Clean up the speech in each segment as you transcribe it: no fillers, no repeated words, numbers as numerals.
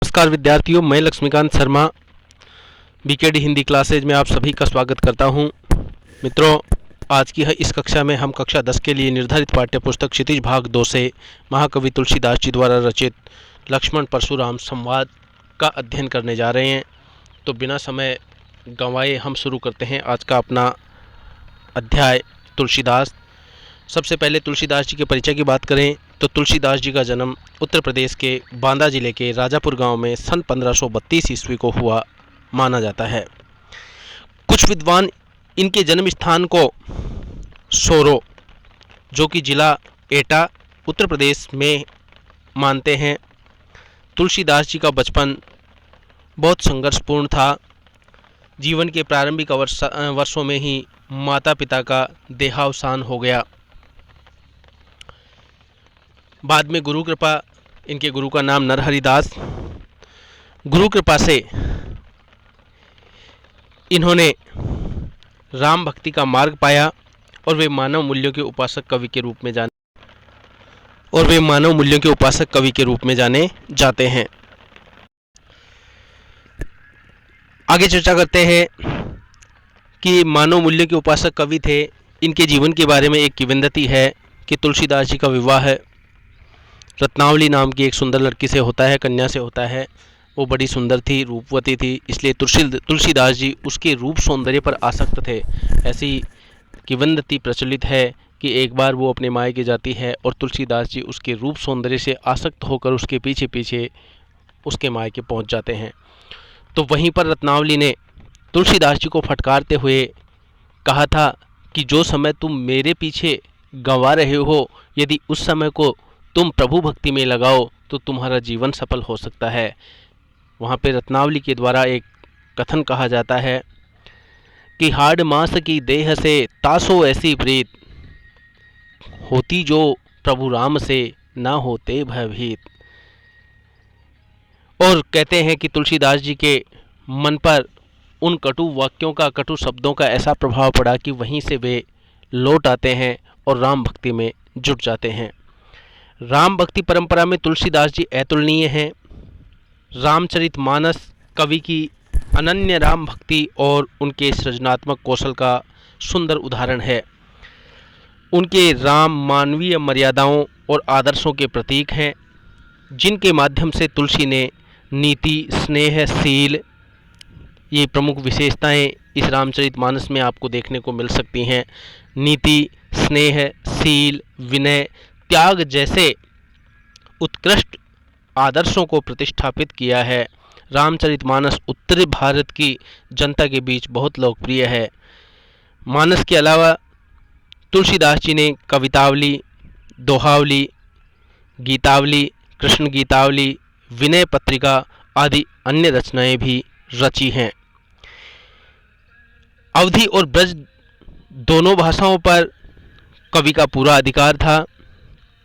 नमस्कार विद्यार्थियों, मैं लक्ष्मीकांत शर्मा बीकेडी हिंदी क्लासेज में आप सभी का स्वागत करता हूं। मित्रों, आज की इस कक्षा में हम कक्षा 10 के लिए निर्धारित पाठ्य पुस्तक क्षितिज भाग 2 से महाकवि तुलसीदास जी द्वारा रचित लक्ष्मण परशुराम संवाद का अध्ययन करने जा रहे हैं। तो बिना समय गंवाए हम शुरू करते हैं आज का अपना अध्याय तुलसीदास। सबसे पहले तुलसीदास जी के परिचय की बात करें तो तुलसीदास जी का जन्म उत्तर प्रदेश के बांदा जिले के राजापुर गांव में सन 1532 ईस्वी को हुआ माना जाता है। कुछ विद्वान इनके जन्म स्थान को सोरो, जो कि जिला एटा उत्तर प्रदेश में मानते हैं। तुलसीदास जी का बचपन बहुत संघर्षपूर्ण था। जीवन के प्रारंभिक वर्षों में ही माता पिता का देहावसान हो गया। बाद में गुरु कृपा, इनके गुरु का नाम नरहरिदास, गुरु कृपा से इन्होंने राम भक्ति का मार्ग पाया और वे मानव मूल्यों के उपासक कवि के रूप में जाने जाते हैं। आगे चर्चा करते हैं कि मानव मूल्यों के उपासक कवि थे। इनके जीवन के बारे में एक किंवदंती है कि तुलसीदास जी का विवाह रत्नावली नाम की एक सुंदर लड़की से होता है, कन्या से होता है। वो बड़ी सुंदर थी, रूपवती थी, इसलिए तुलसीदास जी उसके रूप सौंदर्य पर आसक्त थे। ऐसी किंवदंती प्रचलित है कि एक बार वो अपने मायके जाती है और तुलसीदास जी उसके रूप सौंदर्य से आसक्त होकर उसके पीछे पीछे उसके मायके पहुंच जाते हैं। तो वहीं पर रत्नावली ने तुलसीदास जी को फटकारते हुए कहा था कि जो समय तुम मेरे पीछे गंवा रहे हो, यदि उस समय को तुम प्रभु भक्ति में लगाओ तो तुम्हारा जीवन सफल हो सकता है। वहाँ पे रत्नावली के द्वारा एक कथन कहा जाता है कि हाड़ मास की देह से तासो ऐसी प्रीत, होती जो प्रभु राम से ना होते भयभीत। और कहते हैं कि तुलसीदास जी के मन पर उन कटु वाक्यों का, कटु शब्दों का ऐसा प्रभाव पड़ा कि वहीं से वे लौट आते हैं और राम भक्ति में जुट जाते हैं। राम भक्ति परंपरा में तुलसीदास जी अतुलनीय हैं। रामचरितमानस कवि की अनन्य राम भक्ति और उनके सृजनात्मक कौशल का सुंदर उदाहरण है। उनके राम मानवीय मर्यादाओं और आदर्शों के प्रतीक हैं, जिनके माध्यम से तुलसी ने नीति, स्नेह, शील, ये प्रमुख विशेषताएं इस रामचरितमानस में आपको देखने को मिल सकती हैं। नीति, स्नेह, शील, विनय, त्याग जैसे उत्कृष्ट आदर्शों को प्रतिष्ठापित किया है। रामचरितमानस उत्तरी भारत की जनता के बीच बहुत लोकप्रिय है। मानस के अलावा तुलसीदास जी ने कवितावली, दोहावली, गीतावली, कृष्ण गीतावली, विनय पत्रिका आदि अन्य रचनाएं भी रची हैं। अवधी और ब्रज दोनों भाषाओं पर कवि का पूरा अधिकार था।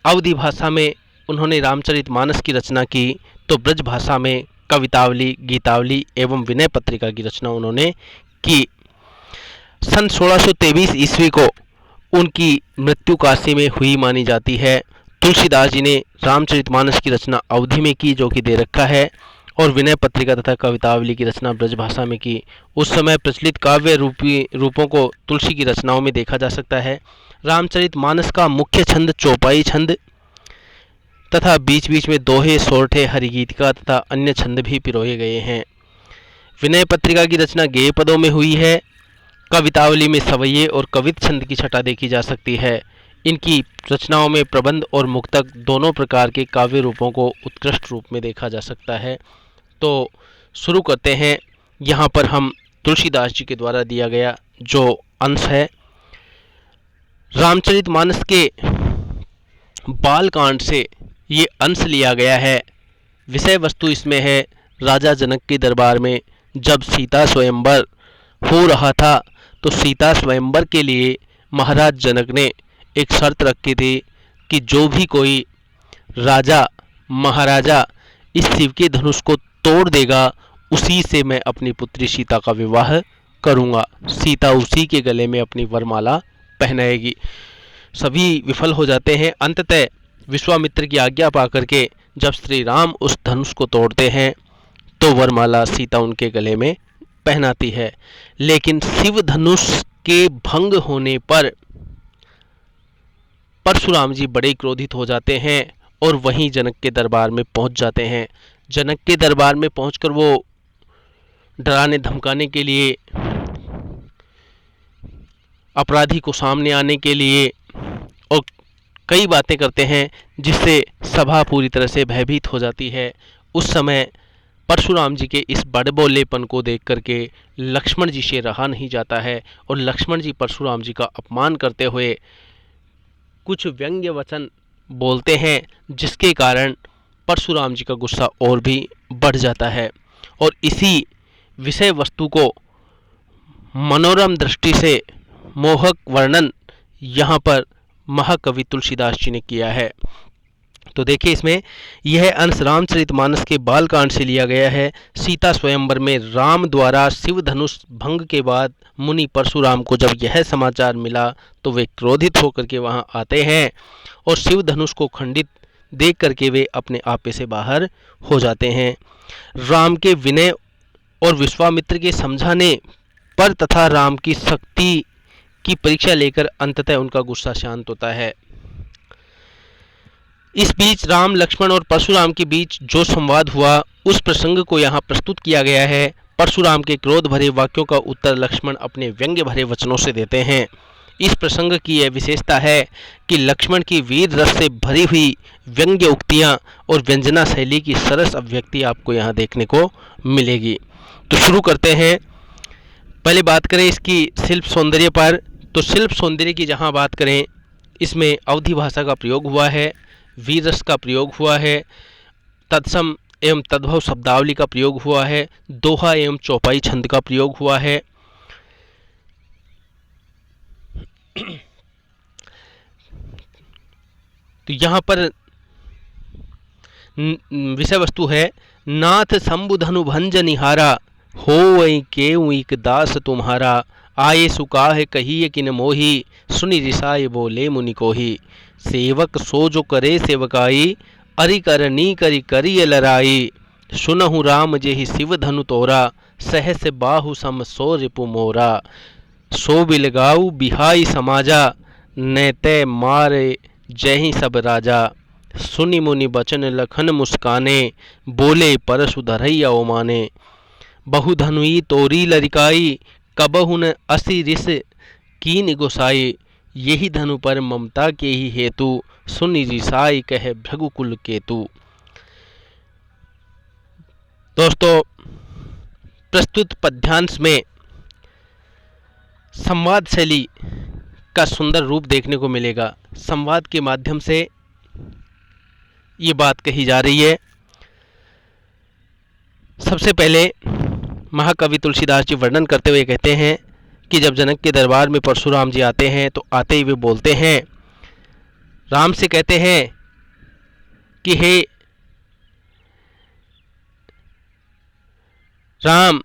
अवधी भाषा में उन्होंने रामचरितमानस की रचना की, तो ब्रज भाषा में कवितावली, गीतावली एवं विनय पत्रिका की रचना उन्होंने की। सन 1623 ईस्वी को उनकी मृत्यु काशी में हुई मानी जाती है। तुलसीदास जी ने रामचरितमानस की रचना अवधी में की, जो कि दे रखा है, और विनय पत्रिका तथा कवितावली की रचना ब्रज भाषा में की। उस समय प्रचलित काव्य रूपों को तुलसी की रचनाओं में देखा जा सकता है। रामचरितमानस का मुख्य छंद चौपाई छंद तथा बीच बीच में दोहे, सोरठे, हरिगीतिका तथा अन्य छंद भी पिरोए गए हैं। विनय पत्रिका की रचना गेय पदों में हुई है। कवितावली में सवैये और कवित छंद की छटा देखी जा सकती है। इनकी रचनाओं में प्रबंध और मुक्तक दोनों प्रकार के काव्य रूपों को उत्कृष्ट रूप में देखा जा सकता है। तो शुरू करते हैं। यहाँ पर हम तुलसीदास जी के द्वारा दिया गया जो अंश है, रामचरितमानस के बालकांड से ये अंश लिया गया है। विषय वस्तु इसमें है, राजा जनक के दरबार में जब सीता स्वयंवर हो रहा था, तो सीता स्वयंवर के लिए महाराज जनक ने एक शर्त रखी थी कि जो भी कोई राजा महाराजा इस शिव के धनुष को तोड़ देगा, उसी से मैं अपनी पुत्री सीता का विवाह करूंगा। सीता उसी के गले में अपनी वरमाला पहनाएगी। सभी विफल हो जाते हैं। अंततः विश्वामित्र की आज्ञा पाकर के जब श्री राम उस धनुष को तोड़ते हैं तो वरमाला सीता उनके गले में पहनाती है। लेकिन शिव धनुष के भंग होने पर परशुराम जी बड़े क्रोधित हो जाते हैं और वहीं जनक के दरबार में पहुंच जाते हैं। जनक के दरबार में पहुंचकर वो डराने धमकाने के लिए, अपराधी को सामने आने के लिए और कई बातें करते हैं, जिससे सभा पूरी तरह से भयभीत हो जाती है। उस समय परशुराम जी के इस बड़बोलेपन को देख करके लक्ष्मण जी से रहा नहीं जाता है और लक्ष्मण जी परशुराम जी का अपमान करते हुए कुछ व्यंग्य वचन बोलते हैं, जिसके कारण परशुराम जी का गुस्सा और भी बढ़ जाता है। और इसी विषय वस्तु को मनोरम दृष्टि से मोहक वर्णन यहाँ पर महाकवि तुलसीदास जी ने किया है। तो देखिए, इसमें यह अंश रामचरितमानस के बालकांड से लिया गया है। सीता स्वयंवर में राम द्वारा शिव धनुष भंग के बाद मुनि परशुराम को जब यह समाचार मिला तो वे क्रोधित होकर के वहां आते हैं और शिव धनुष को खंडित देख करके वे अपने आपे से बाहर हो जाते हैं। राम के विनय और विश्वामित्र के समझाने पर तथा राम की शक्ति की परीक्षा लेकर अंततः उनका गुस्सा शांत होता है। इस बीच राम, लक्ष्मण और परशुराम के बीच जो संवाद हुआ उस प्रसंग को यहाँ प्रस्तुत किया गया है। परशुराम के क्रोध भरे वाक्यों का उत्तर लक्ष्मण अपने व्यंग्य भरे वचनों से देते हैं। इस प्रसंग की यह विशेषता है कि लक्ष्मण की वीर रस से भरी हुई व्यंग्य उक्तियाँ और व्यंजना शैली की सरस अभिव्यक्ति आपको यहाँ देखने को मिलेगी। तो शुरू करते हैं। पहले बात करें इसकी शिल्प सौंदर्य पर, तो शिल्प सौंदर्य की जहाँ बात करें, इसमें अवधी भाषा का प्रयोग हुआ है, वीर रस का प्रयोग हुआ है, तत्सम एवं तद्भव शब्दावली का प्रयोग हुआ है, दोहा एवं चौपाई छंद का प्रयोग हुआ है। तो यहाँ पर विषय वस्तु है, नाथ शंभुधनु भंज निहारा, होवै केउ इक दास तुम्हारा, आये सुकाह कहिए किन मोही, सुनि रिसाए बोले मुनि कोही, सेवक सो जो करे सेवकाई, अरि करनी करि करिय लराई, सुनहु राम जेहि शिव धनु तोरा, सहस बाहु सम सो रिपु मोरा, सो बिलगाऊ बिहाई समाजा, नैते मारे जहि सब राजा, सुनि मुनि बचन लखन मुस्काने, बोले परशु धरैया ओ माने, बहुधनुई तोरी लरिकाई, कबहु न असी रिस कीन गोसाई, यही धनु पर ममता के ही हेतु, सुनि रिसाई कह भृगुकुल केतु। दोस्तों, प्रस्तुत पद्यांश में संवाद शैली का सुंदर रूप देखने को मिलेगा। संवाद के माध्यम से ये बात कही जा रही है। सबसे पहले महाकवि तुलसीदास जी वर्णन करते हुए कहते हैं कि जब जनक के दरबार में परशुराम जी आते हैं तो आते ही वे बोलते हैं, राम से कहते हैं कि हे राम,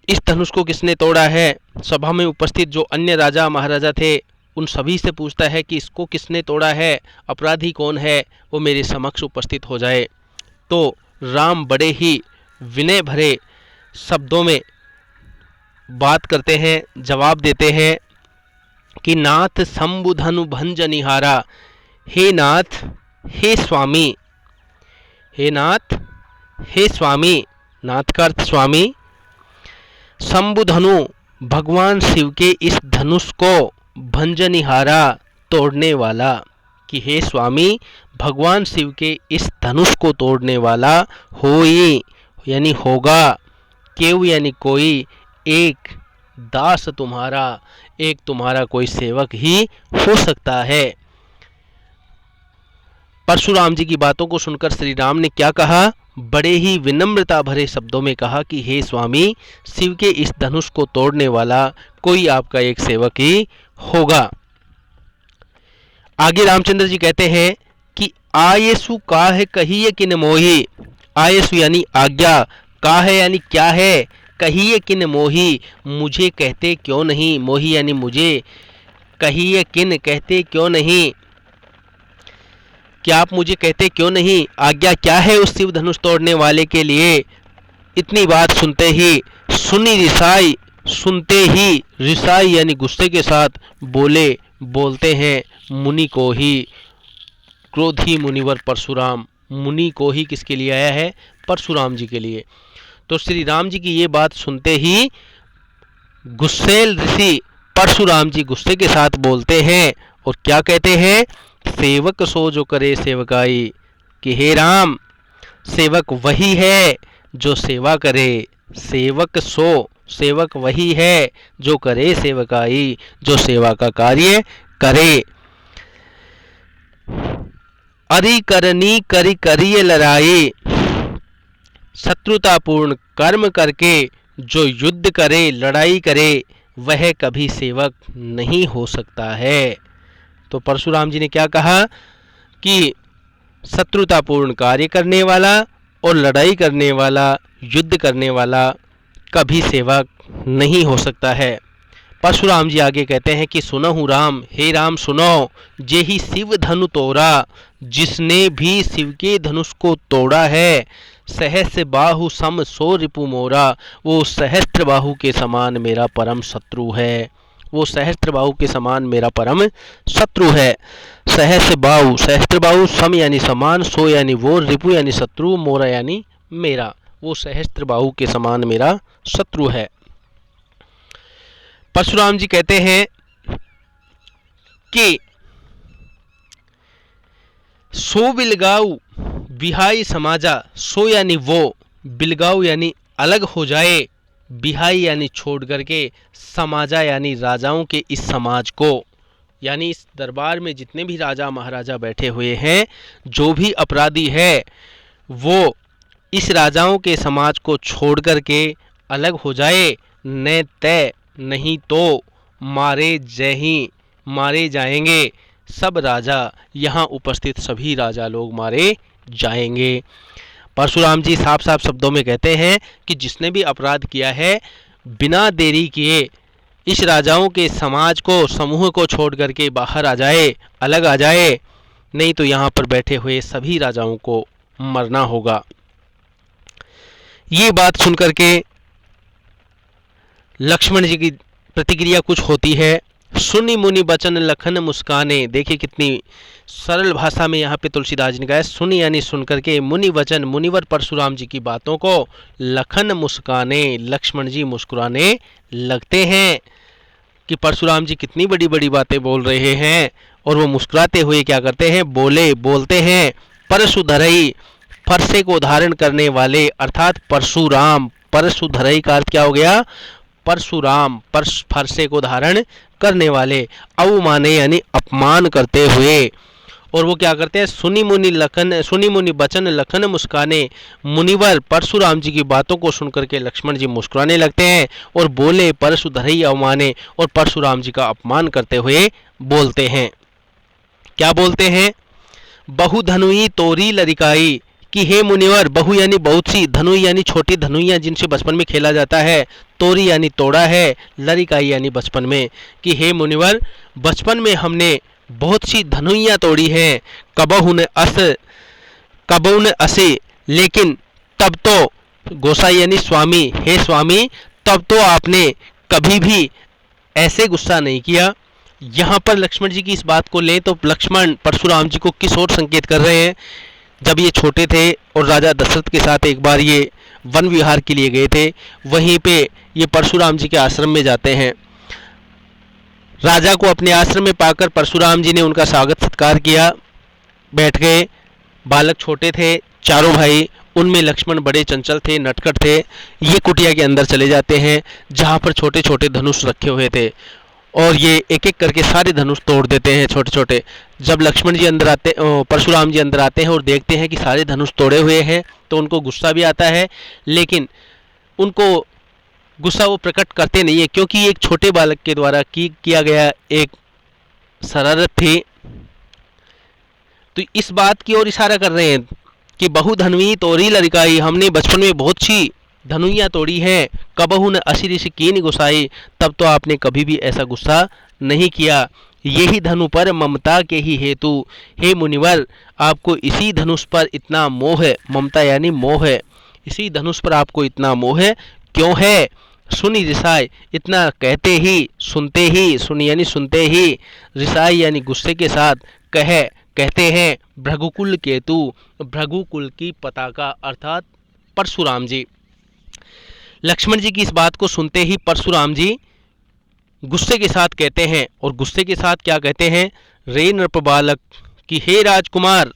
इस धनुष को किसने तोड़ा है। सभा में उपस्थित जो अन्य राजा महाराजा थे उन सभी से पूछता है कि इसको किसने तोड़ा है, अपराधी कौन है, वो मेरे समक्ष उपस्थित हो जाए। तो राम बड़े ही विनय भरे शब्दों में बात करते हैं, जवाब देते हैं कि नाथ शंभुधनु भंज निहारा, हे नाथ, हे स्वामी, हे नाथ, हे स्वामी, नाथ का अर्थ स्वामी, शंभुधनु भगवान शिव के इस धनुष को भंजनिहारा तोड़ने वाला, कि हे स्वामी, भगवान शिव के इस धनुष को तोड़ने वाला, होई यानी होगा, केव यानी कोई, एक दास तुम्हारा, एक तुम्हारा कोई सेवक ही हो सकता है। परशुराम जी की बातों को सुनकर श्री राम ने क्या कहा, बड़े ही विनम्रता भरे शब्दों में कहा कि हे स्वामी, शिव के इस धनुष को तोड़ने वाला कोई आपका एक सेवक ही होगा। आगे रामचंद्र जी कहते हैं कि आयेसु काहे कहिए किन मोही, आयेसु यानी आज्ञा, काहे यानी क्या है, कहिए किन मोही, मुझे कहते क्यों नहीं, मोही यानी मुझे, कहिए किन कहते क्यों नहीं, क्या आप मुझे कहते क्यों नहीं, आज्ञा क्या है उस शिव धनुष तोड़ने वाले के लिए। इतनी बात सुनते ही सुनी रिसाई, सुनते ही रिसाई यानी गुस्से के साथ बोलते हैं मुनि को ही, क्रोधी मुनिवर परशुराम। मुनि को ही किसके लिए आया है? परशुराम जी के लिए। तो श्री राम जी की ये बात सुनते ही गुस्सेल ऋषि परशुराम जी गुस्से के साथ बोलते हैं और क्या कहते हैं? सेवक सो जो करे सेवकाई, कि हे राम, सेवक वही है जो सेवा करे। सेवक सो, सेवक वही है जो करे सेवकाई, जो सेवा का कार्य करे। अरि करनी करि करिय लड़ाई, शत्रुतापूर्ण कर्म करके जो युद्ध करे, लड़ाई करे, वह कभी सेवक नहीं हो सकता है। तो परशुराम जी ने क्या कहा कि शत्रुतापूर्ण कार्य करने वाला और लड़ाई करने वाला, युद्ध करने वाला कभी सेवक नहीं हो सकता है। परशुराम जी आगे कहते हैं कि सुनहु राम, हे राम सुनो, जे ही शिव धनु तोड़ा, जिसने भी शिव के धनुष को तोड़ा है, सहस्त्र बाहु सम सो रिपु मोरा, वो सहस्त्र बाहु के समान मेरा परम शत्रु है। वो सहस्त्र बाहु के समान मेरा परम शत्रु है। सहस्त्र बाहु सम यानी समान, सो यानी वो, रिपु यानी शत्रु, मोरा यानी मेरा, वो सहस्त्र बाहु के समान मेरा शत्रु है। परशुराम जी कहते हैं कि सो बिलगाऊ बिहाई समाजा, सो यानी वो, बिलगाऊ यानी अलग हो जाए, बिहाई यानी छोड़ करके, समाजा यानी राजाओं के इस समाज को, यानी इस दरबार में जितने भी राजा महाराजा बैठे हुए हैं, जो भी अपराधी है वो इस राजाओं के समाज को छोड़ करके अलग हो जाए, न तय, नहीं तो मारे जाएंगे सब राजा, यहाँ उपस्थित सभी राजा लोग मारे जाएंगे। परशुराम जी साफ साफ शब्दों में कहते हैं कि जिसने भी अपराध किया है, बिना देरी किए इस राजाओं के समाज को, समूह को छोड़ करके बाहर आ जाए, अलग आ जाए, नहीं तो यहाँ पर बैठे हुए सभी राजाओं को मरना होगा। ये बात सुनकर के लक्ष्मण जी की प्रतिक्रिया कुछ होती है। सुनि मुनि बचन लखन मुस्काने, देखिए कितनी सरल भाषा में यहाँ पे तुलसीदास जी ने कहा है, सुनि यानी सुन करके, मुनि वचन मुनिवर परशुराम जी की बातों को, लखन मुस्काने, लक्ष्मण जी मुस्कुराने लगते हैं कि परशुराम जी कितनी बड़ी बड़ी बातें बोल रहे हैं। और वो मुस्कुराते हुए क्या करते हैं? बोलते हैं परशुधरई, फरसे को धारण करने वाले, अर्थात परशुराम। परशुधरई का अर्थ क्या हो गया? परशुराम, फरसे को धारण करने वाले, अवमाने यानी अपमान करते हुए। और वो क्या करते हैं? सुनी मुनि बचन लखन मुस्काने, मुनिवर परशुराम जी की बातों को सुनकर के लक्ष्मण जी मुस्कुराने लगते हैं और बोले परशुधरई अवमाने, और परशुराम जी का अपमान करते हुए बोलते हैं। क्या बोलते हैं? बहु धनुई तोरी लरिकाई, कि हे मुनिवर, बहु यानी बहुत सी, धनुई यानी छोटी धनुइयाँ जिनसे बचपन में खेला जाता है, तोरी यानी तोड़ा है, लरिकाई यानी बचपन में, कि हे मुनिवर, बचपन में हमने बहुत सी धनुइयाँ तोड़ी हैं, कबहु ने असे, लेकिन तब तो, गोसाई यानी स्वामी, हे स्वामी, तब तो आपने कभी भी ऐसे गुस्सा नहीं किया। यहाँ पर लक्ष्मण जी की इस बात को लें तो लक्ष्मण परशुराम जी को किस ओर संकेत कर रहे हैं? जब ये छोटे थे और राजा दशरथ के साथ एक बार ये वन विहार के लिए गए थे, वहीं पे ये परशुराम जी के आश्रम में जाते हैं। राजा को अपने आश्रम में पाकर परशुराम जी ने उनका स्वागत सत्कार किया, बैठ गए। बालक छोटे थे, चारों भाई, उनमें लक्ष्मण बड़े चंचल थे, नटखट थे। ये कुटिया के अंदर चले जाते हैं जहाँ पर छोटे छोटे धनुष रखे हुए थे, और ये एक एक करके सारे धनुष तोड़ देते हैं छोटे छोटे। जब लक्ष्मण जी अंदर आते, परशुराम जी अंदर आते हैं और देखते हैं कि सारे धनुष तोड़े हुए हैं, तो उनको गुस्सा भी आता है, लेकिन उनको गुस्सा वो प्रकट करते नहीं है, क्योंकि एक छोटे बालक के द्वारा किया गया एक शरारत थी। तो इस बात की ओर इशारा कर रहे हैं कि बहु धनवी तोरी लड़काई, हमने बचपन में बहुत सी धनुइयाँ तोड़ी हैं, कबहू न असिर कीन गुस्साई, तब तो आपने कभी भी ऐसा गुस्सा नहीं किया। यही धनु पर ममता के ही हेतु, हे मुनिवर, आपको इसी धनुष पर इतना मोह है, ममता यानी मोह है, इसी धनुष पर आपको इतना मोह क्यों है? सुनी रिसाई, इतना कहते ही सुनते ही, सुनी यानी सुनते ही, रिसाई यानी गुस्से के साथ, कहते हैं भृगुकुल केतु, भृगुकुल की पताका अर्थात परशुराम जी। लक्ष्मण जी की इस बात को सुनते ही परशुराम जी गुस्से के साथ कहते हैं, और गुस्से के साथ क्या कहते हैं? रे नृप बालक, कि हे राजकुमार।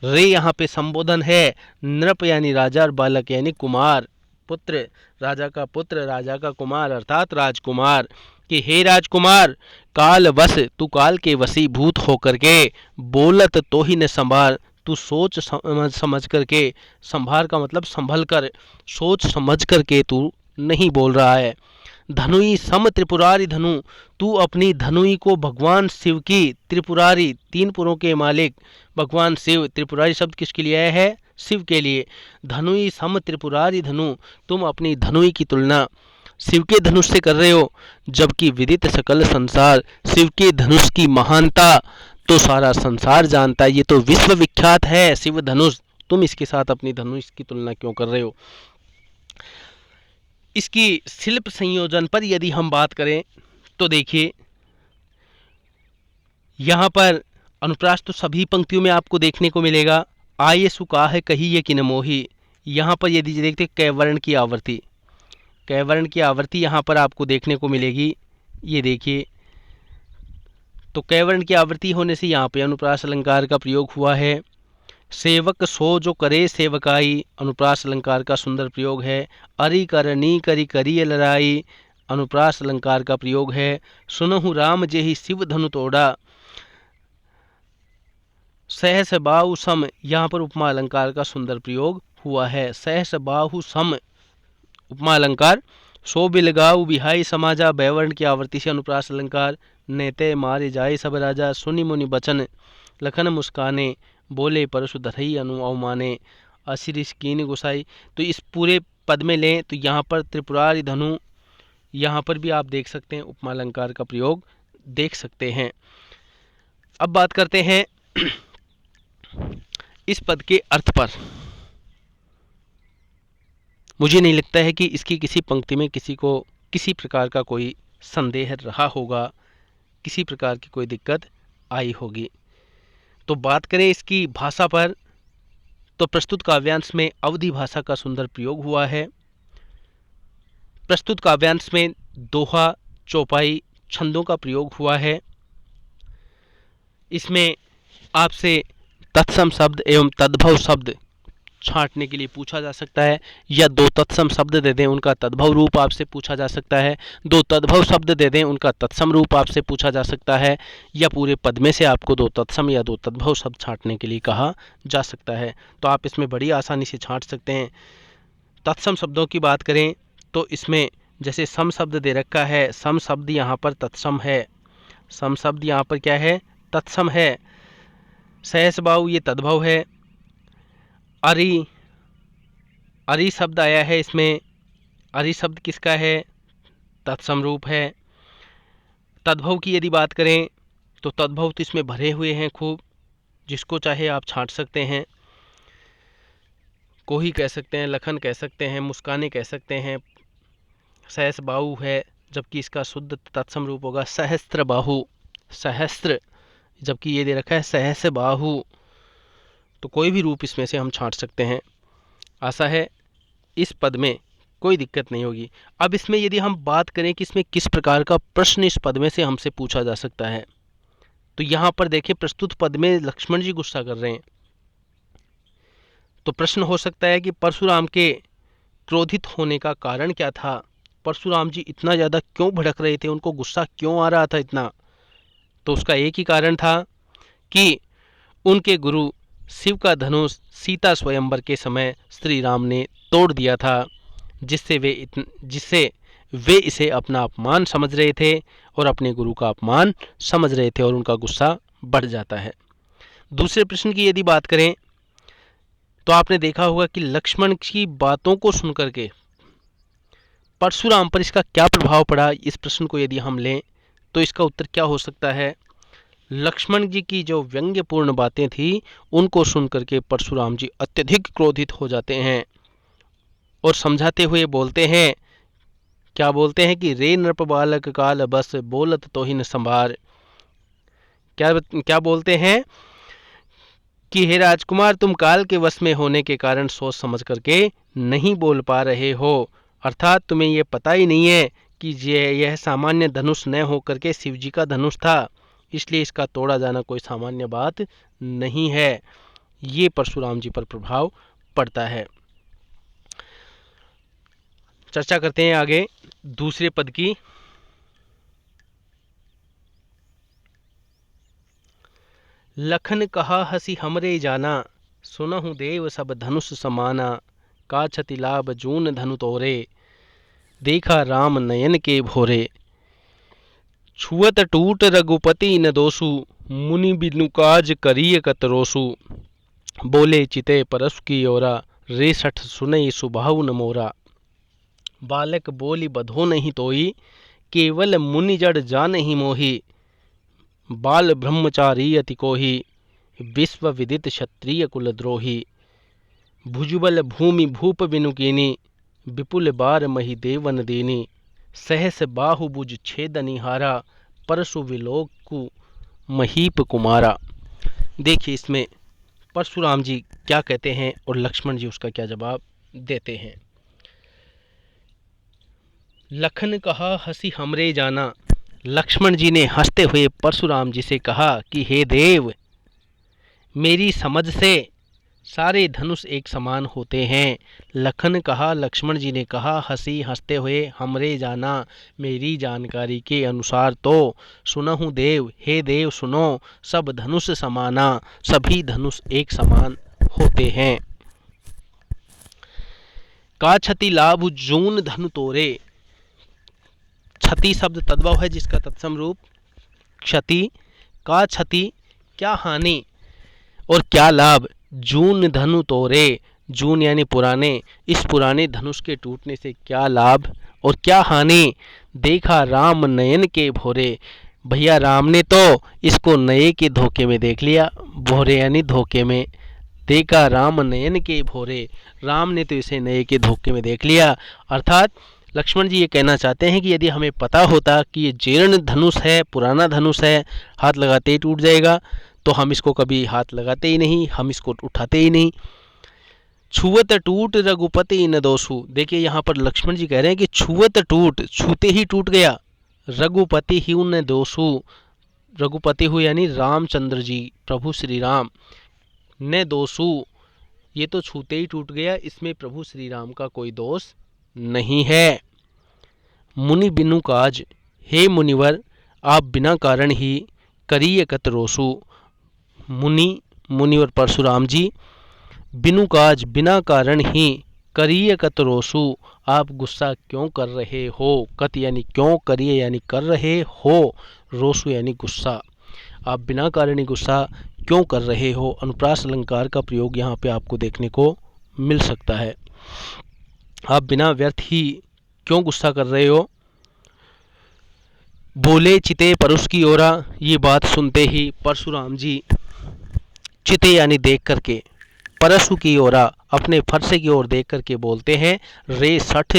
रे यहाँ पे संबोधन है, नृप यानी राजा और बालक यानी कुमार, पुत्र, राजा का पुत्र, राजा का कुमार अर्थात राजकुमार, कि हे राजकुमार, काल वश, तू काल के वशीभूत होकर के, बोलत तो ही न संभार, तू सोच समझ करके, संभार का मतलब संभल कर, सोच समझ करके तू नहीं बोल रहा है। धनुई सम त्रिपुरारी धनु, तू अपनी धनुई को भगवान शिव की, त्रिपुरारी तीन पुरों के मालिक भगवान शिव, त्रिपुरारी शब्द किसके लिए आया है? शिव के लिए। धनुई सम त्रिपुरारी धनु, तुम अपनी धनुई की तुलना शिव के धनुष से कर रहे हो, जबकि विदित सकल संसार, शिव के धनुष की महानता तो सारा संसार जानता है, ये तो विश्व विख्यात है शिव धनुष, तुम इसके साथ अपनी धनुष की तुलना क्यों कर रहे हो? इसकी शिल्प संयोजन पर यदि हम बात करें तो देखिए, यहाँ पर अनुप्रास तो सभी पंक्तियों में आपको देखने को मिलेगा। आये सुका है कही ये किन मोही, यहाँ पर यदि देखते कैवर्ण की आवृत्ति, कैवर्ण की आवृत्ति यहाँ पर आपको देखने को मिलेगी। ये देखिए, तो कैवर्ण की आवृत्ति होने से यहाँ पे अनुप्रास अलंकार का प्रयोग हुआ है। सेवक सो जो करे सेवकाई, अनुप्रास अलंकार का सुंदर प्रयोग है। अरि करनी करी करी लड़ाई, अनुप्रास अलंकार का प्रयोग है। सुनहु राम जेहि शिव धनु तोड़ा, सहस बाहु सम, यहाँ पर उपमा अलंकार का सुंदर प्रयोग हुआ है। सहस बाहु सम उपमा अलंकार। सो बिलगाऊ बिहाई समाजा, बैवर्ण की आवृत्ति से अनुप्रास अलंकार। नेते मारे जाए सब राजा, सुनि मुनि बचन लखन मुस्काने, बोले परशु धरई अनु अवमाने, असिरिस कीन गुसाई। तो इस पूरे पद में लें तो यहाँ पर त्रिपुरारी धनु, यहाँ पर भी आप देख सकते हैं उपमा अलंकार का प्रयोग देख सकते हैं। अब बात करते हैं इस पद के अर्थ पर। मुझे नहीं लगता है कि इसकी किसी पंक्ति में किसी को किसी प्रकार का कोई संदेह रहा होगा, किसी प्रकार की कोई दिक्कत आई होगी। तो बात करें इसकी भाषा पर, तो प्रस्तुत काव्यांश में अवधी भाषा का सुंदर प्रयोग हुआ है। प्रस्तुत काव्यांश में दोहा, चौपाई, छंदों का प्रयोग हुआ है। इसमें आपसे तत्सम शब्द एवं तद्भव शब्द छांटने के लिए पूछा जा सकता है, या दो तत्सम शब्द दे दें उनका तद्भव रूप आपसे पूछा जा सकता है, दो तद्भव शब्द दे दें उनका तत्सम रूप आपसे पूछा जा सकता है, या पूरे पद में से आपको दो तत्सम या दो तद्भव शब्द छांटने के लिए कहा जा सकता है। तो आप इसमें बड़ी आसानी से छांट सकते हैं। तत्सम शब्दों की बात करें तो इसमें जैसे सम शब्द दे रखा है, सम शब्द यहाँ पर तत्सम है, सम शब्द यहाँ पर क्या है? तत्सम है। सहस बाहु ये तद्भव है। अरि, अरि शब्द आया है इसमें, अरि शब्द किसका है? तत्सम रूप है। तद्भव की यदि बात करें तो तद्भव तो इसमें भरे हुए हैं खूब, जिसको चाहे आप छांट सकते हैं। कोही कह सकते हैं, लखन कह सकते हैं, मुस्काने कह सकते हैं। सहस बाहु है, जबकि इसका शुद्ध तत्सम रूप होगा सहस्त्र बाहु, सहस्त्र, जबकि ये दे रखा है सहस बाहु। तो कोई भी रूप इसमें से हम छांट सकते हैं। आशा है इस पद में कोई दिक्कत नहीं होगी। अब इसमें यदि हम बात करें कि इसमें किस प्रकार का प्रश्न इस पद में से हमसे पूछा जा सकता है, तो यहाँ पर देखिए प्रस्तुत पद में लक्ष्मण जी गुस्सा कर रहे हैं, तो प्रश्न हो सकता है कि परशुराम के क्रोधित होने का कारण क्या था? परशुराम जी इतना ज़्यादा क्यों भड़क रहे थे, उनको गुस्सा क्यों आ रहा था इतना? तो उसका एक ही कारण था कि उनके गुरु शिव का धनुष सीता स्वयंवर के समय श्री राम ने तोड़ दिया था, जिससे वे इसे अपना अपमान समझ रहे थे और अपने गुरु का अपमान समझ रहे थे, और उनका गुस्सा बढ़ जाता है। दूसरे प्रश्न की यदि बात करें तो आपने देखा होगा कि लक्ष्मण की बातों को सुनकर के परशुराम पर इसका क्या प्रभाव पड़ा। इस प्रश्न को यदि हम लें तो इसका उत्तर क्या हो सकता है? लक्ष्मण जी की जो व्यंग्यपूर्ण बातें थी उनको सुनकर के परशुराम जी अत्यधिक क्रोधित हो जाते हैं, और समझाते हुए बोलते हैं, क्या बोलते हैं कि रे नृप बालक काल बस बोलत तो ही न संभार। क्या क्या बोलते हैं कि हे राजकुमार, तुम काल के वश में होने के कारण सोच समझ करके नहीं बोल पा रहे हो, अर्थात तुम्हें ये पता ही नहीं है कि यह सामान्य धनुष न होकर के शिव जी का धनुष था, इसलिए इसका तोड़ा जाना कोई सामान्य बात नहीं है। ये परशुराम जी पर प्रभाव पड़ता है। चर्चा करते हैं आगे दूसरे पद की। लखन कहा हसी हमरे जाना, सुनहु देव सब धनुष समाना, का छति लाभ जून धनु तोरे, देखा राम नयन के भोरे। छुअत टूट रघुपति न दोषु, मुनि बिनु काज करिय कतरोसु, बोले चिते परसु की ओरा, रे सठ सुनई सुभाव न मोरा। बालक बोली बधो नहीं तोई, केवल मुनि जड़ जान ही मोही, बाल ब्रह्मचारी अति कोही, विश्व विदित क्षत्रिय कुलद्रोही। भुजबल भूमि भूप बिनु कीनी, विपुल बार मही देवन दीनी, सहस बाहुभुज छेदनि हारा, परशु विलोकु महीप कुमारा। देखिए इसमें परशुराम जी क्या कहते हैं और लक्ष्मण जी उसका क्या जवाब देते हैं। लखन कहा हसी हमरे जाना, लक्ष्मण जी ने हंसते हुए परशुराम जी से कहा कि हे देव, मेरी समझ से सारे धनुष एक समान होते हैं। लखन कहा, लक्ष्मण जी ने कहा हंसी हंसते हुए, हमरे जाना, मेरी जानकारी के अनुसार तो, सुनहु देव, हे देव सुनो, सब धनुष समाना, सभी धनुष एक समान होते हैं। का छति लाभ जून धनु तोरे, क्षति शब्द तद्भव है जिसका तत्सम रूप क्षति। का क्षति क्या हानि और क्या लाभ, जून धनु तोरे, जून यानी पुराने, इस पुराने धनुष के टूटने से क्या लाभ और क्या हानि, देखा राम नयन के भोरे, भैया राम ने तो इसको नए के धोखे में देख लिया, भोरे यानी धोखे में, देखा राम नयन के भोरे, राम ने तो इसे नए के धोखे में देख लिया। अर्थात लक्ष्मण जी ये कहना चाहते हैं कि यदि हमें पता होता कि ये जीर्ण धनुष है, पुराना धनुष है, हाथ लगाते ही टूट जाएगा, तो हम इसको कभी हाथ लगाते ही नहीं, हम इसको उठाते ही नहीं। छुअत टूट रघुपति न दोषु, देखिए यहाँ पर लक्ष्मण जी कह रहे हैं कि छुअत टूट, छूते ही टूट गया, रघुपति ही न दोषु, रघुपति हुए यानी रामचंद्र जी, प्रभु श्री राम, न दोषु, ये तो छूते ही टूट गया, इसमें प्रभु श्री राम का कोई दोष नहीं है। मुनि बिनु काज, हे मुनिवर, आप बिना कारण ही करिए कतरोसु, मुनिवर परशुराम जी, बिनु काज बिना कारण ही, करिए कतरोसु, आप गुस्सा क्यों कर रहे हो, कत यानी क्यों, करिए यानी कर रहे हो, रोसु यानी गुस्सा, आप बिना कारण ही गुस्सा क्यों कर रहे हो। अनुप्रास अलंकार का प्रयोग यहाँ पे आपको देखने को मिल सकता है। आप बिना व्यर्थ ही क्यों गुस्सा कर रहे हो। बोले चिते परुष की ओरा, ये बात सुनते ही परशुराम जी चिते यानी देख करके, परशु की ओरा अपने फरसे की ओर देख करके बोलते हैं, रे सठ,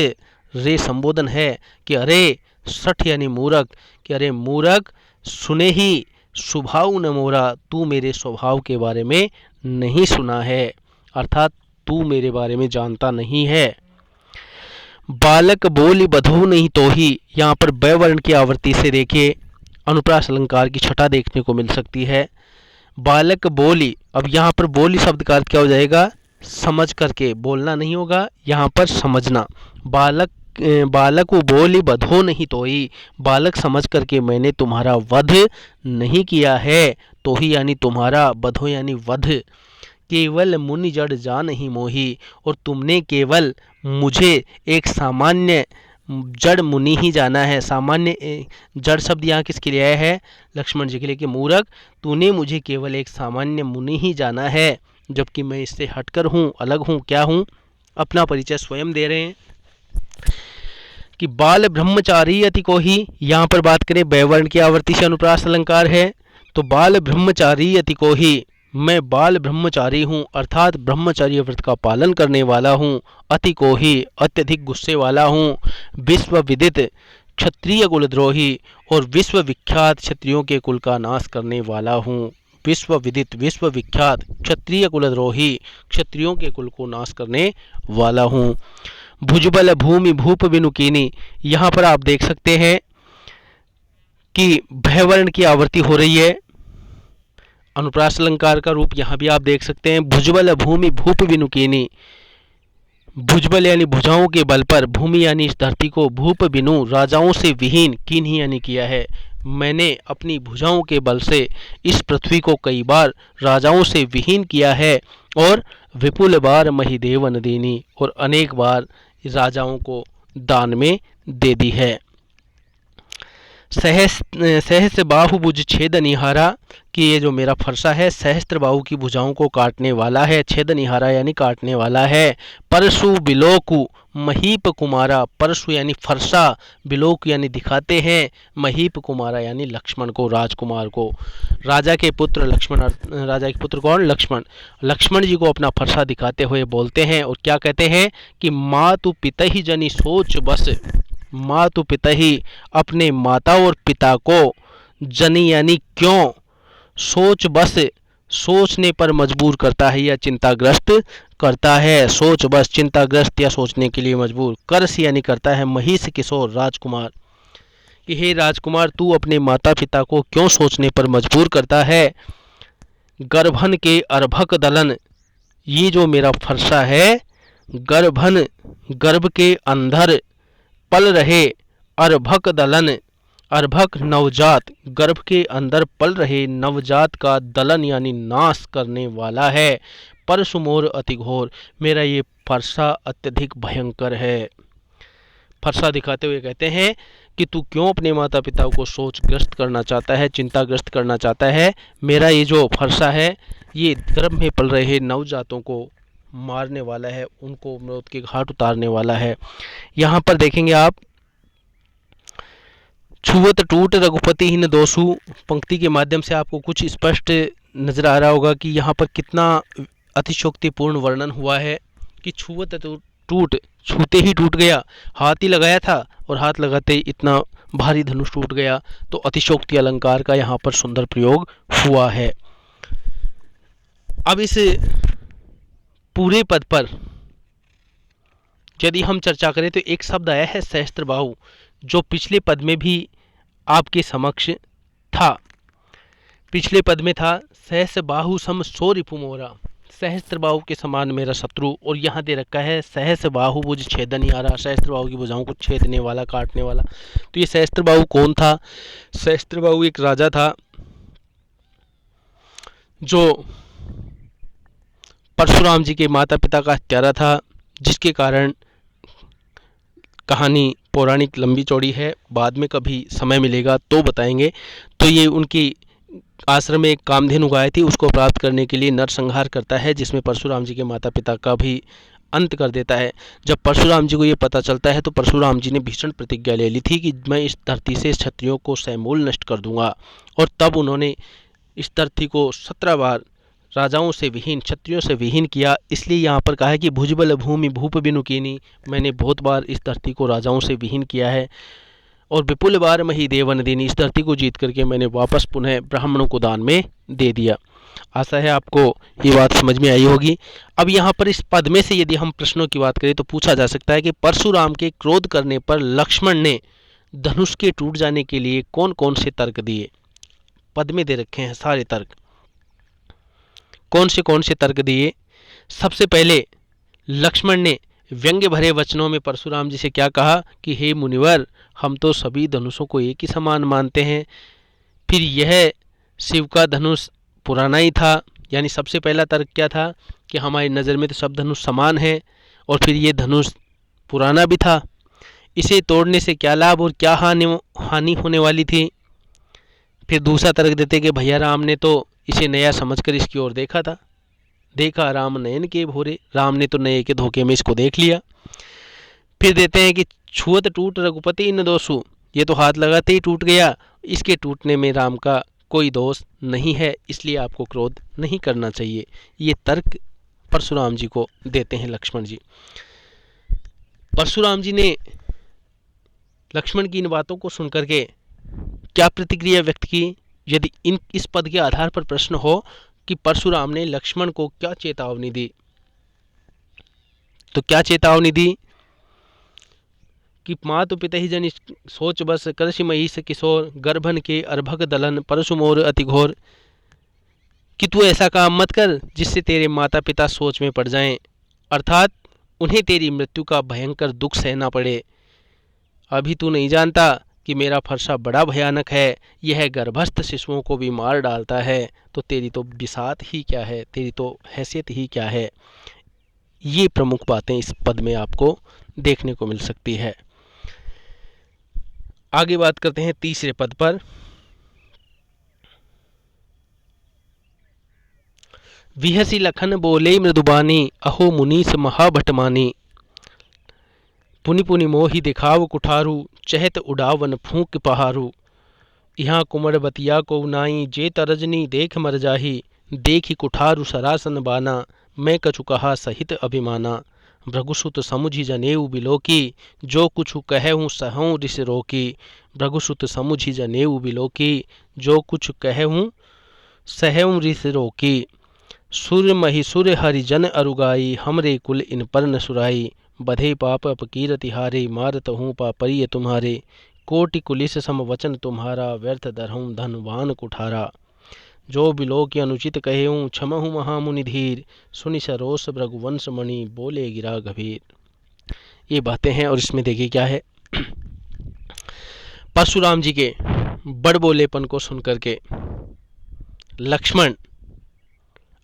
रे संबोधन है कि अरे सठ यानी मूर्ख, कि अरे मूर्ख, सुने ही स्वभाव न मोरा, तू मेरे स्वभाव के बारे में नहीं सुना है, अर्थात तू मेरे बारे में जानता नहीं है। बालक बोली बधो नहीं तो ही, यहाँ पर ब वर्ण की आवृत्ति से देखिए अनुप्रास अलंकार की छटा देखने को मिल सकती है। बालक बोली, अब यहाँ पर बोली शब्द का अर्थ क्या हो जाएगा, समझ करके, बोलना नहीं होगा, यहाँ पर समझना। बालक वो बोली बधो नहीं तोई, बालक समझ करके मैंने तुम्हारा वध नहीं किया है, तो ही यानी तुम्हारा, बधो यानी वध। केवल मुनि जड़ जान ही मोही, और तुमने केवल मुझे एक सामान्य जड़ मुनि ही जाना है। सामान्य जड़ शब्द यहाँ किसके लिए आया है, लक्ष्मण जी के लिए, कि मूर्ख, तूने मुझे केवल एक सामान्य मुनि ही जाना है, जबकि मैं इससे हटकर हूँ, अलग हूँ, क्या हूँ, अपना परिचय स्वयं दे रहे हैं कि बाल ब्रह्मचारी अति को ही, यहाँ पर बात करें बैवर्ण की आवृत्ति से अनुप्रास अलंकार है, तो बाल ब्रह्मचारी अति को ही, मैं बाल ब्रह्मचारी हूँ, अर्थात ब्रह्मचर्य व्रत का पालन करने वाला हूँ। अति को ही अत्यधिक गुस्से वाला हूँ। विश्व विदित क्षत्रिय कुलद्रोही और विश्व विख्यात क्षत्रियों के कुल का नाश करने वाला हूँ। विश्व विदित विश्व विख्यात क्षत्रिय कुलद्रोही क्षत्रियों के कुल को नाश करने वाला हूँ। भुजबल भूमि भूप विनुकीनी, यहाँ पर आप देख सकते हैं कि भयवर्ण की आवृत्ति हो रही है। अनुप्रास अलंकार का रूप यहाँ भी आप देख सकते हैं। भुजबल भूमि भूप विनुकीनी, भुजबल यानी भुजाओं के बल पर, भूमि यानी इस धरती को, भूप बिनु राजाओं से विहीन, कीन्ही यानी किया है। मैंने अपनी भुजाओं के बल से इस पृथ्वी को कई बार राजाओं से विहीन किया है और विपुल बार महिदेव नदीनी, और अनेक बार राजाओं को दान में दे दी है। सहस्त्र बाहु भुज छेद निहारा, कि ये जो मेरा फरसा है सहस्त्र बाहु की भुजाओं को काटने वाला है। छेद निहारा यानी काटने वाला है। परशु बिलोकु महीप कुमारा, परशु यानी फरसा, बिलोक यानी दिखाते हैं, महीप कुमारा यानी लक्ष्मण को, राजकुमार को। राजा के पुत्र लक्ष्मण, राजा के पुत्र कौन? लक्ष्मण। लक्ष्मण जी को अपना फरसा दिखाते हुए बोलते हैं और क्या कहते हैं कि मातु पिता ही जनी सोच बस, मातु पिता ही अपने माता और पिता को, जनी यानी क्यों, सोच बस सोचने पर मजबूर करता है या चिंताग्रस्त करता है। सोच बस चिंताग्रस्त या सोचने के लिए मजबूर। कर्ष यानी करता है, महिष किशोर राजकुमार, कि हे राजकुमार तू अपने माता पिता को क्यों सोचने पर मजबूर करता है। गर्भन के अर्भक दलन, ये जो मेरा फरसा है, गर्भन गर्भ के अंदर पल रहे, अर्भक दलन, अर्भक नवजात, गर्भ के अंदर पल रहे नवजात का दलन यानी नाश करने वाला है। परशुमोर अति घोर, मेरा ये फरसा अत्यधिक भयंकर है। फरसा दिखाते हुए कहते हैं कि तू क्यों अपने माता पिता को सोचग्रस्त करना चाहता है, चिंताग्रस्त करना चाहता है। मेरा ये जो फरसा है ये गर्भ में पल रहे नवजातों को मारने वाला है, उनको मौत के घाट उतारने वाला है। यहाँ पर देखेंगे आप, छुवत टूट रघुपति हिन दोषु, पंक्ति के माध्यम से आपको कुछ स्पष्ट नजर आ रहा होगा कि यहाँ पर कितना अतिशोक्तिपूर्ण वर्णन हुआ है कि छुवत टूट, छूते ही टूट गया, हाथ ही लगाया था और हाथ लगाते ही इतना भारी धनुष टूट गया। तो अतिशोक्ति अलंकार का यहाँ पर सुंदर प्रयोग हुआ है। अब इस पूरे पद पर यदि हम चर्चा करें तो एक शब्द आया है सहस्त्रबाहु, जो पिछले पद में भी आपके समक्ष था। पिछले पद में था सहस्त्रबाहु सम सो रिपुमोरा, सहस्त्रबाहु के समान मेरा शत्रु, और यहाँ दे रखा है सहस्त्रबाहु भुज छेदनिहारा, सहस्त्रबाहु की भुजाओं को छेदने वाला, काटने वाला। तो ये सहस्त्रबाहु कौन था? सहस्त्रबाहु एक राजा था जो परशुराम जी के माता पिता का हत्यारा था, जिसके कारण कहानी पौराणिक लंबी चौड़ी है, बाद में कभी समय मिलेगा तो बताएंगे। तो ये उनकी आश्रम में एक कामधेनु गाय थी, उसको प्राप्त करने के लिए नरसंहार करता है, जिसमें परशुराम जी के माता पिता का भी अंत कर देता है। जब परशुराम जी को ये पता चलता है तो परशुराम जी ने भीषण प्रतिज्ञा ले ली थी कि मैं इस धरती से क्षत्रियों को समूल नष्ट कर दूंगा, और तब उन्होंने इस धरती को 17 बार राजाओं से विहीन, क्षत्रियों से विहीन किया। इसलिए यहाँ पर कहा है कि भुजबल भूमि भूप बिनुकीनी, मैंने बहुत बार इस धरती को राजाओं से विहीन किया है, और विपुल बार महिदेव नदीनी, इस धरती को जीत करके मैंने वापस पुनः ब्राह्मणों को दान में दे दिया। आशा है आपको ये बात समझ में आई होगी। अब यहाँ पर इस पद में से यदि हम प्रश्नों की बात करें तो पूछा जा सकता है कि परशुराम के क्रोध करने पर लक्ष्मण ने धनुष के टूट जाने के लिए कौन कौन से तर्क दिए। पद में दे रखे हैं सारे तर्क, कौन से तर्क दिए। सबसे पहले लक्ष्मण ने व्यंग्य भरे वचनों में परशुराम जी से क्या कहा कि हे मुनिवर, हम तो सभी धनुषों को एक ही समान मानते हैं। फिर यह शिव का धनुष पुराना ही था, यानी सबसे पहला तर्क क्या था कि हमारी नज़र में तो सब धनुष समान हैं, और फिर ये धनुष पुराना भी था, इसे तोड़ने से क्या लाभ और क्या हानि होने वाली थी। फिर दूसरा तर्क देते कि भैया राम ने तो इसे नया समझकर इसकी ओर देखा था, देखा राम नयन के भोरे, राम ने तो नए के धोखे में इसको देख लिया। फिर देते हैं कि छुअत टूट रघुपति इन दोषु, ये तो हाथ लगाते ही टूट गया, इसके टूटने में राम का कोई दोष नहीं है, इसलिए आपको क्रोध नहीं करना चाहिए। ये तर्क परशुराम जी को देते हैं लक्ष्मण जी। परशुराम जी ने लक्ष्मण की इन बातों को सुनकर के क्या प्रतिक्रिया व्यक्त की? यदि इस पद के आधार पर प्रश्न हो कि परशुराम ने लक्ष्मण को क्या चेतावनी दी, तो क्या चेतावनी दी कि मातु पिता ही जन सोच बस करसि महिष किशोर गर्भन के अर्भक दलन परशु मोर अति घोर, कि तू ऐसा काम मत कर जिससे तेरे माता पिता सोच में पड़ जाएं, अर्थात उन्हें तेरी मृत्यु का भयंकर दुख सहना पड़े। अभी तू नहीं जानता कि मेरा फरसा बड़ा भयानक है, यह गर्भस्थ शिशुओं को भी मार डालता है, तो तेरी तो बिसात ही क्या है, तेरी तो हैसियत ही क्या है। ये प्रमुख बातें इस पद में आपको देखने को मिल सकती है। आगे बात करते हैं तीसरे पद पर। विहसी लखन बोले मृदुबानी अहो मुनीस महाभटमानी, पुनि पुनि मोहि दिखाव कुठारू चहत उड़ावन फूंक पहारू, यहाँ कुमर बतिया को नाई जे तरजनी देख मर जाही, देखी कुठारू सरासन बाना मैं कछु कहा सहित अभिमाना, भृगुसुत समुझि जनेऊ बिलोकी जो कुछ कहूँ सहूँ रिस रोकी, भृगुसुत समुझि जनेऊ बिलोकी जो कुछ कहूँ सहूँ रिस रोकी, सुर महिसुर हरिजन अरुगाई हमरे कुल इन पर न सुराई, बधे पाप अपकीरति हारे मारत हूँ पापरिय तुम्हारे, कोटि कुलिस सम वचन तुम्हारा व्यर्थ दरहूँ धनवान कुठारा, जो बिलोक अनुचित कहूँ क्षमहु महामुनि धीर, सुनि सरोस भृगुवंश मणि बोले गिरा गंभीर। ये बातें हैं और इसमें देखिए क्या है। परशुराम जी के बड़ बोलेपन को सुनकर के लक्ष्मण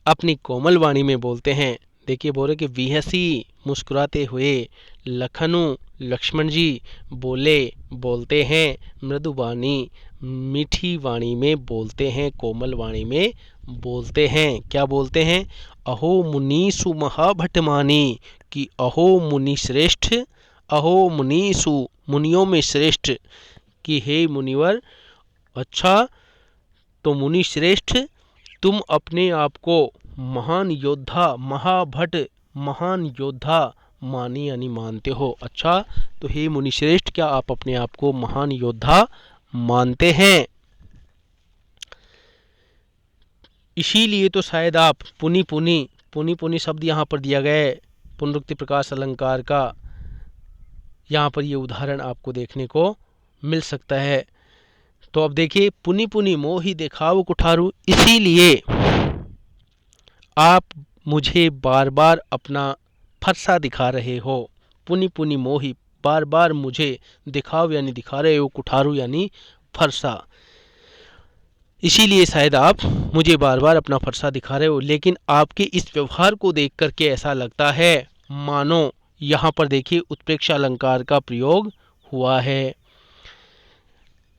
अपनी कोमल वाणी में बोलते हैं। देखिए बोले कि विहसी मुस्कुराते हुए लखनऊ लक्ष्मण जी बोलते हैं, मृदुवाणी मीठी वाणी में बोलते हैं, कोमल वाणी में बोलते हैं। क्या बोलते हैं? अहो मुनीसु महाभटमानी, कि अहो मुनि श्रेष्ठ, अहो मुनीसु मुनियों में श्रेष्ठ, कि हे मुनिवर, अच्छा तो मुनि श्रेष्ठ तुम अपने आप को महान योद्धा महाभट महान योद्धा मानी यानी मानते हो। अच्छा तो हे मुनिश्रेष्ठ क्या आप अपने आप को महान योद्धा मानते हैं? इसीलिए तो शायद आप पुनि पुनि शब्द यहाँ पर दिया गया है, पुनरुक्ति प्रकाश अलंकार का। यहाँ पर ये उदाहरण आपको देखने को मिल सकता है। तो अब देखिए, पुनि पुनि मोहि दिखाव कुठारू, इसीलिए आप मुझे बार बार अपना फरसा दिखा रहे हो। पुनि पुनि मोहि, बार बार मुझे दिखाव यानी दिखा रहे हो, कुठारू यानी फरसा, इसीलिए शायद आप मुझे बार बार अपना फरसा दिखा रहे हो। लेकिन आपके इस व्यवहार को देख करके ऐसा लगता है मानो, यहाँ पर देखिए उत्प्रेक्षा अलंकार का प्रयोग हुआ है,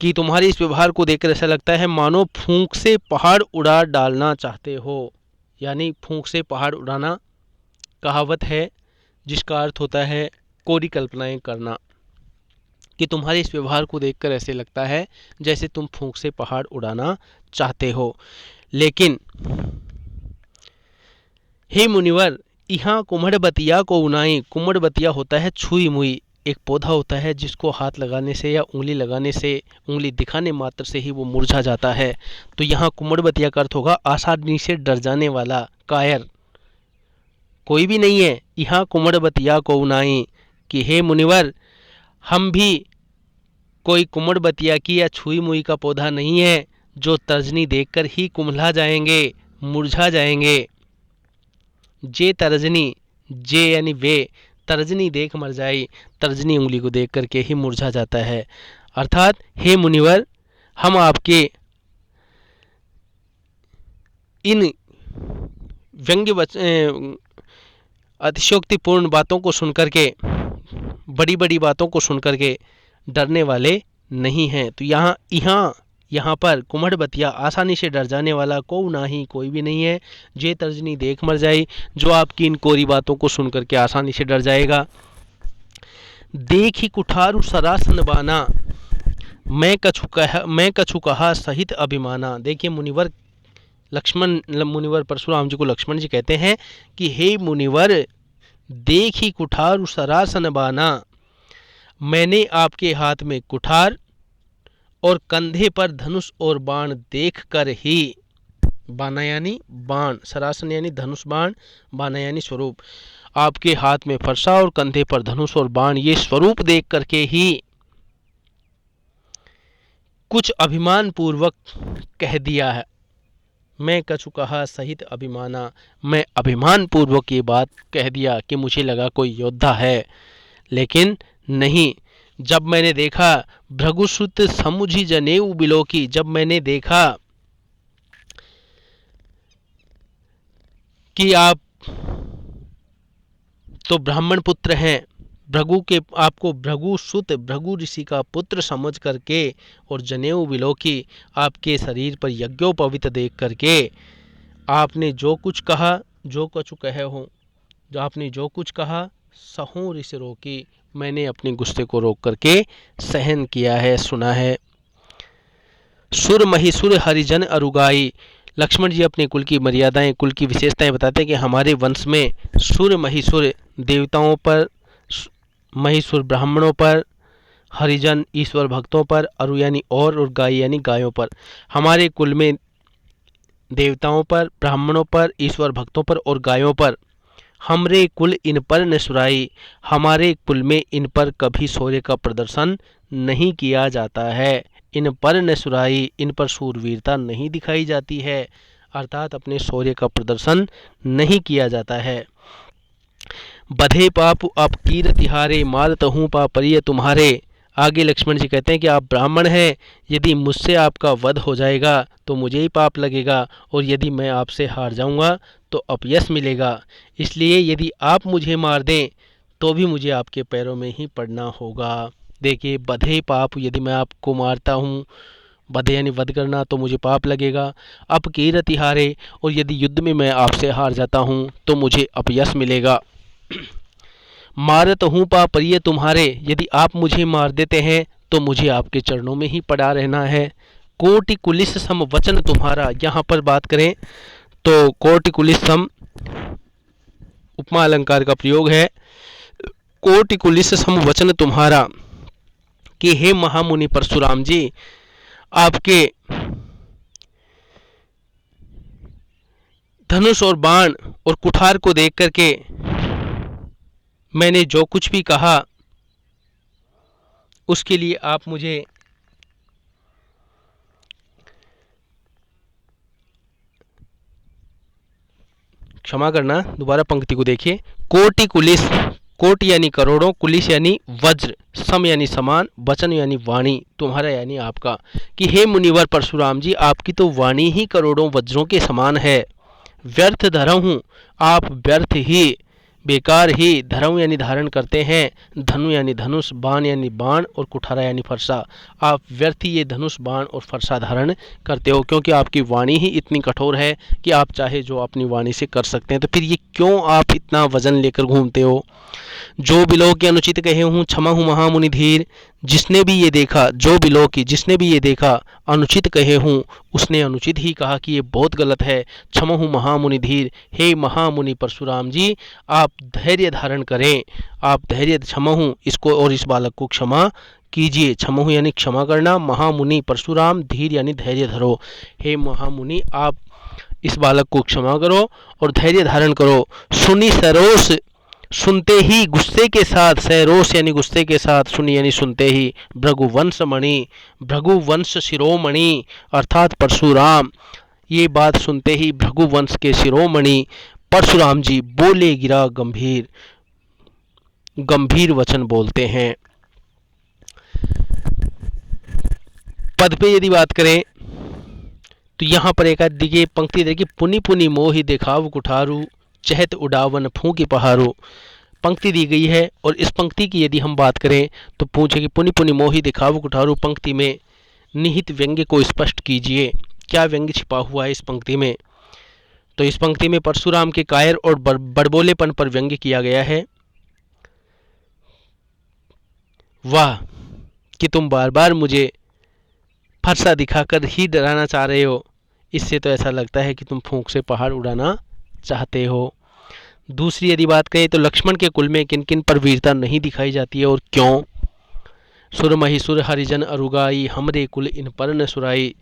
कि तुम्हारे इस व्यवहार को देखकर ऐसा लगता है मानो फूंक से पहाड़ उड़ा डालना चाहते हो। यानी फूंक से पहाड़ उड़ाना कहावत है जिसका अर्थ होता है कोरी कल्पनाएं करना, कि तुम्हारे इस व्यवहार को देखकर ऐसे लगता है जैसे तुम फूंक से पहाड़ उड़ाना चाहते हो। लेकिन हे मुनिवर, यहाँ कुम्हड़बतिया को उनाई, कुम्हड़बतिया होता है छुई मुई, एक पौधा होता है जिसको हाथ लगाने से या उंगली लगाने से, उंगली दिखाने मात्र से ही वो मुरझा जाता है। तो यहाँ कुम्हड़बतिया का अर्थ होगा आसानी से डर जाने वाला, कायर, कोई भी नहीं है। यहाँ कुम्हड़बतिया को उनाई, कि हे मुनिवर, हम भी कोई कुम्हड़बतिया की या छुई मुई का पौधा नहीं है जो तर्जनी देखकर ही कुम्हला जाएंगे, मुरझा जाएंगे। जे तर्जनी, जे यानी वे, तर्जनी देख मर जाई, तर्जनी उंगली को देख करके ही मुरझा जाता है। अर्थात हे मुनिवर, हम आपके इन व्यंग्य अतिशयोक्तिपूर्ण बातों को सुनकर के, बड़ी बड़ी बातों को सुनकर के डरने वाले नहीं हैं। तो यहाँ पर कुम्हड़बतिया आसानी से डर जाने वाला को नाही, कोई भी नहीं है। जे तर्जनी देख मर जाई, जो आपकी इन कोरी बातों को सुनकर के आसानी से डर जाएगा। देखी कुठारू सरासन बाना, मैं कछु कहा सहित अभिमाना। देखिए मुनिवर परशुराम जी को लक्ष्मण जी कहते हैं कि हे मुनिवर, देखी कुठार सरासन बाना, मैंने आपके हाथ में कुठार और कंधे पर धनुष और बाण देख कर ही, बाना यानी बाण, सरासन यानी धनुष बाण, बाना यानी स्वरूप, आपके हाथ में फरसा और कंधे पर धनुष और बाण, ये स्वरूप देख करके ही कुछ अभिमान पूर्वक कह दिया है। मैं कछु कहा सहित अभिमाना, मैं अभिमान पूर्वक ये बात कह दिया कि मुझे लगा कोई योद्धा है, लेकिन नहीं। जब मैंने देखा भृगुसुत समुझि जनेऊ बिलोकी, जब मैंने देखा कि आप तो ब्राह्मण पुत्र हैं, आपको भृगुसुत, भृगु ऋषि का पुत्र समझ करके और जनेऊ बिलोकी, आपके शरीर पर यज्ञोपवीत देख करके आपने जो कुछ कहा, जो कछु कहे हो, जो आपने जो कुछ कहा, सहूं ऋषि रोकी, मैंने अपने गुस्से को रोक करके सहन किया है, सुना है। सुर महिसुर हरिजन अरुगाई, लक्ष्मण जी अपने कुल की मर्यादाएं, कुल की विशेषताएं बताते हैं कि हमारे वंश में सुर महिसुर देवताओं पर, महिसुर ब्राह्मणों पर, हरिजन ईश्वर भक्तों पर, अरु यानी और गाय यानी गायों पर, हमारे कुल में देवताओं पर, ब्राह्मणों पर, ईश्वर भक्तों पर और गायों पर, हमरे कुल इन पर न सुराई, हमारे कुल में इन पर कभी शौर्य का प्रदर्शन नहीं किया जाता है। इन पर न सुराई, इन पर शूरवीरता नहीं दिखाई जाती है, अर्थात अपने शौर्य का प्रदर्शन नहीं किया जाता है। बधे पाप आप कीरति हारे, मारत हूँ पापरिय तुम्हारे। आगे लक्ष्मण जी कहते हैं कि आप ब्राह्मण हैं, यदि मुझसे आपका वध हो जाएगा तो मुझे ही पाप लगेगा, और यदि मैं आपसे हार जाऊंगा तो अपयश मिलेगा, इसलिए यदि आप मुझे मार दें तो भी मुझे आपके पैरों में ही पड़ना होगा। देखिए, बधे पाप, यदि मैं आपको मारता हूँ, बधे यानी वध करना, तो मुझे पाप लगेगा। अपकीरति हारे, और यदि युद्ध में मैं आपसे हार जाता हूँ तो मुझे अपयश मिलेगा। मारत हूँ पापरिय तुम्हारे, यदि आप मुझे मार देते हैं तो मुझे आपके चरणों में ही पड़ा रहना है। कोटि कुलिस सम वचन तुम्हारा, यहाँ पर बात करें तो कोटि कुलिस सम उपमा अलंकार का प्रयोग है। कोटि कुलिस सम वचन तुम्हारा, कि हे महामुनि परशुराम जी, आपके धनुष और बाण और कुठार को देख करके मैंने जो कुछ भी कहा उसके लिए आप मुझे क्षमा करना। दोबारा पंक्ति को देखिए। कोटि कुलिस, कोटि यानी करोड़ों, कुलिस यानी वज्र, सम यानी समान, वचन यानी वाणी, तुम्हारा यानी आपका, कि हे मुनिवर परशुराम जी, आपकी तो वाणी ही करोड़ों वज्रों के समान है। व्यर्थ धरम हूँ, आप व्यर्थ ही, बेकार ही, धरम यानी धारण करते हैं, धनु यानी धनुष, बाण यानी बाण और कुठारा यानी फरसा, आप व्यर्थ ही ये धनुष, बाण और फरसा धारण करते हो, क्योंकि आपकी वाणी ही इतनी कठोर है कि आप चाहे जो अपनी वाणी से कर सकते हैं, तो फिर ये क्यों आप इतना वजन लेकर घूमते हो। जो बिलो के अनुचित कहे हूँ, क्षमा हूँ महामुनि धीर, जिसने भी ये देखा, जो बिलो की, जिसने भी ये देखा, अनुचित कहे हूँ, उसने अनुचित ही कहा कि ये बहुत गलत है। क्षमा हूँ महामुनि धीर, हे महामुनि परशुराम जी, आप धैर्य धारण करें, आप धैर्य, क्षमा हूँ, इसको और इस बालक को क्षमा कीजिए। क्षमा हूँ यानी क्षमा करना, महामुनि परशुराम, धीर यानी धैर्य धरो, हे महामुनि आप इस बालक को क्षमा करो और धैर्य धारण करो। सुनी सरोस, सुनते ही गुस्से के साथ, सरोस यानी गुस्से के साथ, सुनी यानी सुनते ही, भृगुवंश मणि, भृगुवंश शिरोमणि अर्थात परशुराम, ये बात सुनते ही भृगुवंश के शिरोमणि परशुराम जी बोले गिरा गंभीर, गंभीर वचन बोलते हैं। पद पे यदि बात करें तो यहाँ पर एक देखिए पंक्ति देखिए, पुनि पुनि मोहि देखाव कुठारू, चहत उड़ावन फूंकी पहाड़ो, पंक्ति दी गई है। और इस पंक्ति की यदि हम बात करें तो पूछे कि पुनि पुनि मोहि दिखाव कुठारू पंक्ति में निहित व्यंग्य को स्पष्ट कीजिए, क्या व्यंग्य छिपा हुआ है इस पंक्ति में। तो इस पंक्ति में परशुराम के कायर और बड़बोलेपन पर व्यंग्य किया गया है। वाह कि तुम बार बार मुझे फरसा दिखाकर ही डराना चाह रहे हो। इससे तो ऐसा लगता है कि तुम फूंक से पहाड़ उड़ाना चाहते हो। दूसरी यदि बात करें तो लक्ष्मण के कुल में किन किन पर वीरता नहीं दिखाई जाती है और क्यों? सुर महिसुर हरिजन अरुगाई, हमरे कुल इन पर न सुराई।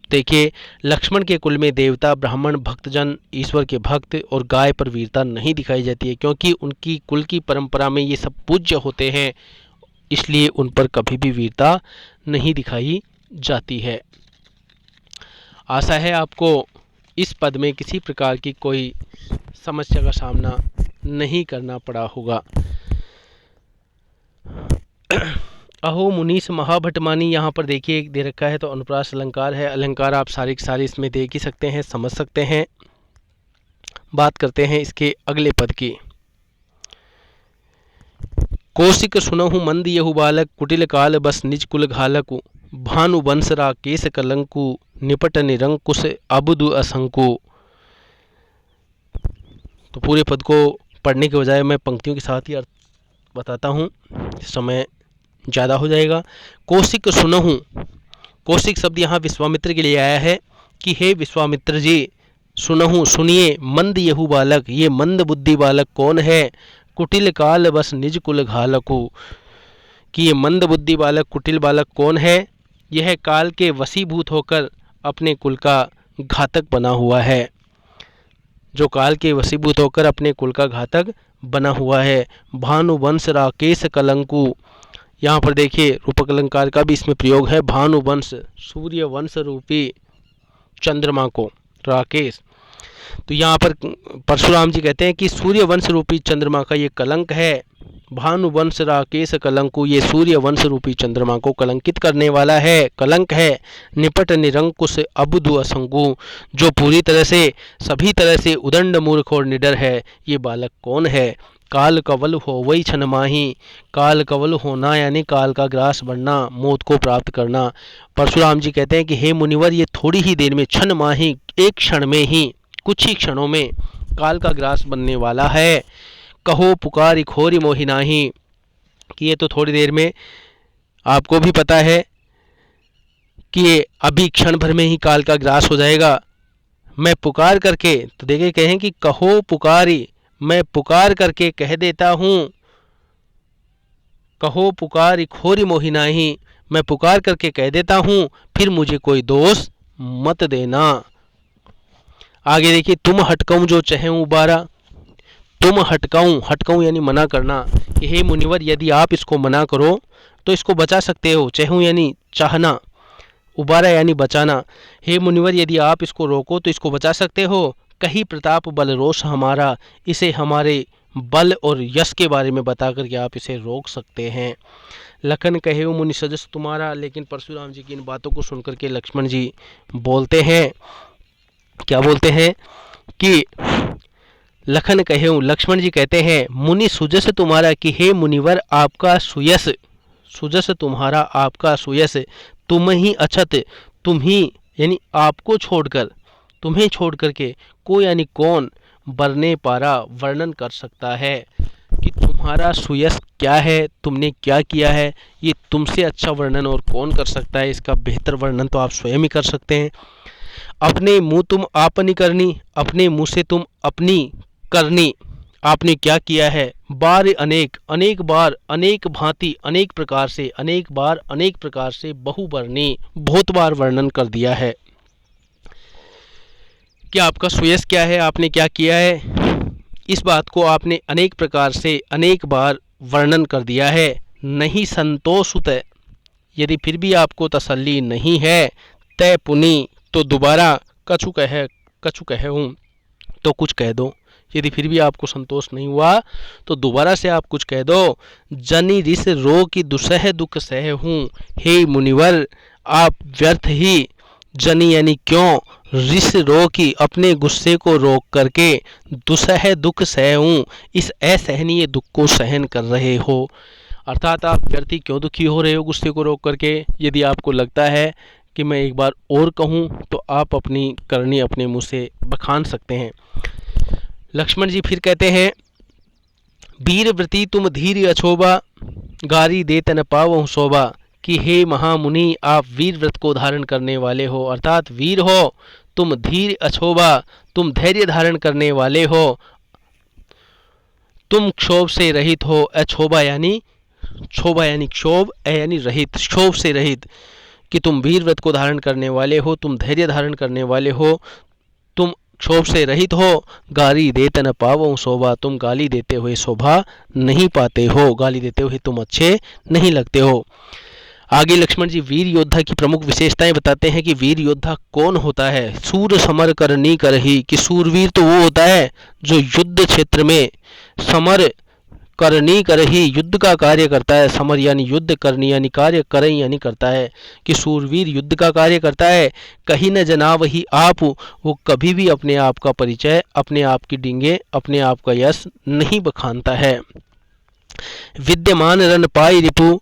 देखिए, लक्ष्मण के कुल में देवता, ब्राह्मण, भक्तजन, ईश्वर के भक्त और गाय पर वीरता नहीं दिखाई जाती है, क्योंकि उनकी कुल की परंपरा में ये सब पूज्य होते हैं, इसलिए उन पर कभी भी वीरता नहीं दिखाई जाती है। आशा है आपको इस पद में किसी प्रकार की कोई समस्या का सामना नहीं करना पड़ा होगा। अहो मुनीस महाभटमानी, यहाँ पर देखिए एक दे रखा है तो अनुप्रास अलंकार है। अलंकार आप सारे के सारे इसमें देख ही सकते हैं, समझ सकते हैं। बात करते हैं इसके अगले पद की। कौशिक सुनहु मंद यहु बालक, कुटिल काल बस निज कुल घालकु। भानु वंश राकेश कलंकु, निपट निरंकुश अबुदु असंकु। तो पूरे पद को पढ़ने के बजाय मैं पंक्तियों के साथ ही अर्थ बताता हूँ, समय ज़्यादा हो जाएगा। कौशिक सुनहु, कौशिक शब्द यहाँ विश्वामित्र के लिए आया है कि हे विश्वामित्र जी, सुनहु सुनिए, मंद यहु बालक, ये मंद बुद्धि बालक कौन है? कुटिल काल बस निज कुल घालकु, कि ये मंद बुद्धि बालक, कुटिल बालक कौन है? यह काल के वशीभूत होकर अपने कुल का घातक बना हुआ है, जो काल के वशीभूत होकर अपने कुल का घातक बना हुआ है। भानुवंश राकेश कलंकु, यहाँ पर देखिए रूपक अलंकार का भी इसमें प्रयोग है। भानुवंश, सूर्य वंश रूपी चंद्रमा को राकेश, तो यहाँ पर परशुराम जी कहते हैं कि सूर्य वंश रूपी चंद्रमा का ये कलंक है। भानुवंश राकेश कलंकु, ये सूर्य वंश रूपी चंद्रमा को कलंकित करने वाला है, कलंक है। निपट निरंकुश अबुदु असंगु, जो पूरी तरह से, सभी तरह से उदंड मूर्ख और निडर है, ये बालक कौन है? काल कवल हो वही क्षण माही, काल कवल होना यानी काल का ग्रास बनना, मौत को प्राप्त करना। परशुराम जी कहते हैं कि हे मुनिवर, ये थोड़ी ही देर में, क्षण माही, एक क्षण में ही, कुछ ही क्षणों में काल का ग्रास बनने वाला है। कहो पुकारी खोरी मोहि नाही, कि ये तो थोड़ी देर में, आपको भी पता है कि ये अभी क्षण भर में ही काल का ग्रास हो जाएगा। मैं पुकार करके, तो देखिए कहें कि कहो पुकारी, मैं पुकार करके कह देता हूँ। कहो पुकारी खोरी मोहि नाही, मैं पुकार करके कह देता हूँ, फिर मुझे कोई दोष मत देना। आगे देखिए, तुम हटकऊं जो चहें उबारा, तुम हटकाऊं, हटकाऊं यानी मना करना, कि हे मुनिवर, यदि आप इसको मना करो तो इसको बचा सकते हो। चहूं यानी चाहना, उबारा यानी बचाना। हे मुनिवर, यदि आप इसको रोको तो इसको बचा सकते हो। कहीं प्रताप बल रोष हमारा, इसे हमारे बल और यश के बारे में बता करके आप इसे रोक सकते हैं। लखन कहे मुनि सजस तुम्हारा, लेकिन परशुराम जी की इन बातों को सुनकर के लक्ष्मण जी बोलते हैं, क्या बोलते हैं कि लखन कहे, लक्ष्मण जी कहते हैं, मुनि सुजस तुम्हारा, कि हे मुनिवर, आपका सुयस, सुजस तुम्हारा, आपका सुयस, तुम ही अछत, तुम ही यानी आपको छोड़कर, तुम्हें छोड़ करके कोई यानी कौन बरने पारा, वर्णन कर सकता है कि तुम्हारा सुयस क्या है, तुमने क्या किया है, ये तुमसे अच्छा वर्णन और कौन कर सकता है। इसका बेहतर वर्णन तो आप स्वयं ही कर सकते हैं। अपने मुंह तुम आपनी करनी, अपने मुंह से तुम अपनी करनी, आपने क्या किया है। बार अनेक, अनेक बार, अनेक भांति, अनेक प्रकार से, अनेक बार, अनेक प्रकार से, बहुबरनी, बहुत बार वर्णन कर दिया है कि आपका सुयस क्या है, आपने क्या किया है। इस बात को आपने अनेक प्रकार से, अनेक बार वर्णन कर दिया है। नहीं संतोष उत, यदि फिर भी आपको तसल्ली नहीं है, तय पुनि, तो दोबारा कछु कहे हूँ, तो कुछ कह दो। यदि फिर भी आपको संतोष नहीं हुआ तो दोबारा से आप कुछ कह दो। जनि रिस रो की दुसह दुख सह हूँ, हे मुनिवर, आप व्यर्थ ही, जनि यानी क्यों, रिस रो की, अपने गुस्से को रोक करके, दुसह दुख सह हूँ, इस असहनीय दुख को सहन कर रहे हो। अर्थात आप व्यर्थ ही क्यों दुखी हो रहे हो गुस्से को रोक करके। यदि आपको लगता है कि मैं एक बार और कहूँ तो आप अपनी करनी अपने मुँह से बखान सकते हैं। लक्ष्मण जी फिर कहते हैं, वीर व्रती तुम धीर अछोबा, गारी दे तन पावहु शोभा, कि हे महामुनि, आप वीर व्रत को धारण करने वाले हो, अर्थात वीर हो तुम, धीर अछोबा, तुम धैर्य धारण करने वाले हो, तुम क्षोभ से रहित हो। अछोबा यानी क्षोभा यानी क्षोभ, यानी रहित, क्षोभ से रहित, कि तुम वीर व्रत को धारण करने वाले हो, तुम धैर्य धारण करने वाले हो, तुम क्षोभ से रहित हो। गाली देत न पावो शोभा, तुम गाली देते हुए शोभा नहीं पाते हो, गाली देते हुए तुम अच्छे नहीं लगते हो। आगे लक्ष्मण जी वीर योद्धा की प्रमुख विशेषताएं बताते हैं कि वीर योद्धा कौन होता है। सूर समर करनी करही, कि सूरवीर तो वो होता है जो युद्ध क्षेत्र में समर करनी करही, युद्ध का कार्य करता है। समर यानी युद्ध, करनी यानी कार्य, करई यानी करता है, कि सूरवीर युद्ध का कार्य करता है। कहीं न जना वही आप, वो कभी भी अपने आप का परिचय, अपने आप की डींगे, अपने आप का यश नहीं बखानता है। विद्यमान रन पाई रिपु,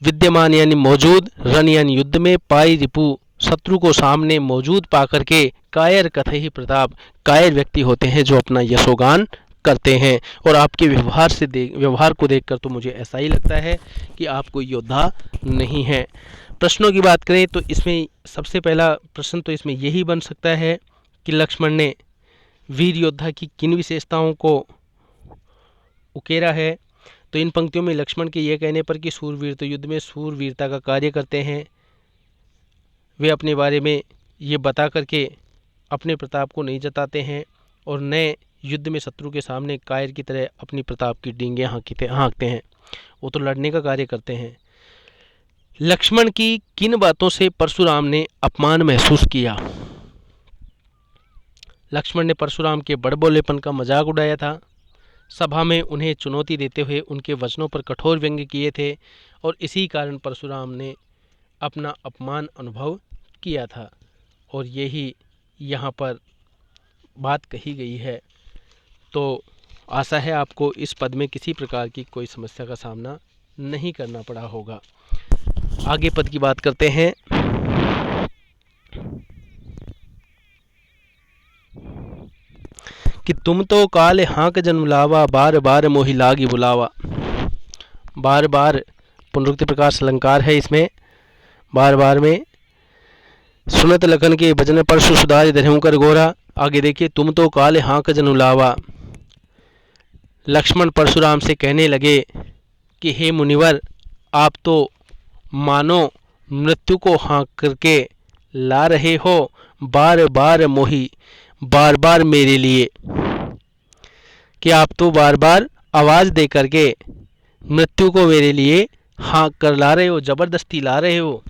विद्यमान यानी मौजूद, रण यानी युद्ध में, पाई रिपु शत्रु को सामने मौजूद पाकर के, कायर कथहि प्रताप, कायर व्यक्ति होते हैं जो अपना यशोगान करते हैं। और आपके व्यवहार को देखकर तो मुझे ऐसा ही लगता है कि आप कोई योद्धा नहीं है। प्रश्नों की बात करें तो इसमें सबसे पहला प्रश्न तो इसमें यही बन सकता है कि लक्ष्मण ने वीर योद्धा की किन विशेषताओं को उकेरा है। तो इन पंक्तियों में लक्ष्मण के ये कहने पर कि सूरवीर तो युद्ध में सूरवीरता का कार्य करते हैं, वे अपने बारे में ये बता करके अपने प्रताप को नहीं जताते हैं और न युद्ध में शत्रु के सामने कायर की तरह अपनी प्रताप की डींगे हाँकते हैं, वो तो लड़ने का कार्य करते हैं। लक्ष्मण की किन बातों से परशुराम ने अपमान महसूस किया। लक्ष्मण ने परशुराम के बड़बोलेपन का मजाक उड़ाया था, सभा में उन्हें चुनौती देते हुए उनके वचनों पर कठोर व्यंग्य किए थे और इसी कारण परशुराम ने अपना अपमान अनुभव किया था और यही यहाँ पर बात कही गई है। तो आशा है आपको इस पद में किसी प्रकार की कोई समस्या का सामना नहीं करना पड़ा होगा। आगे पद की बात करते हैं। कि तुम तो काले हाँक जन्म लावा, बार बार मोहि लागी बुलावा। बार बार पुनरुक्ति प्रकाश अलंकार है इसमें, बार बार में सुनत लखन के भजन परशु सुधारि धरहु कर गोरा। आगे देखिए, तुम तो काले हाँक जन्म लावा। लक्ष्मण परशुराम से कहने लगे कि हे मुनिवर, आप तो मानो मृत्यु को हाँक करके ला रहे हो, बार बार मोहि, बार बार मेरे लिए, कि आप तो बार बार आवाज़ दे करके मृत्यु को मेरे लिए हाँक कर ला रहे हो, ज़बरदस्ती ला रहे हो।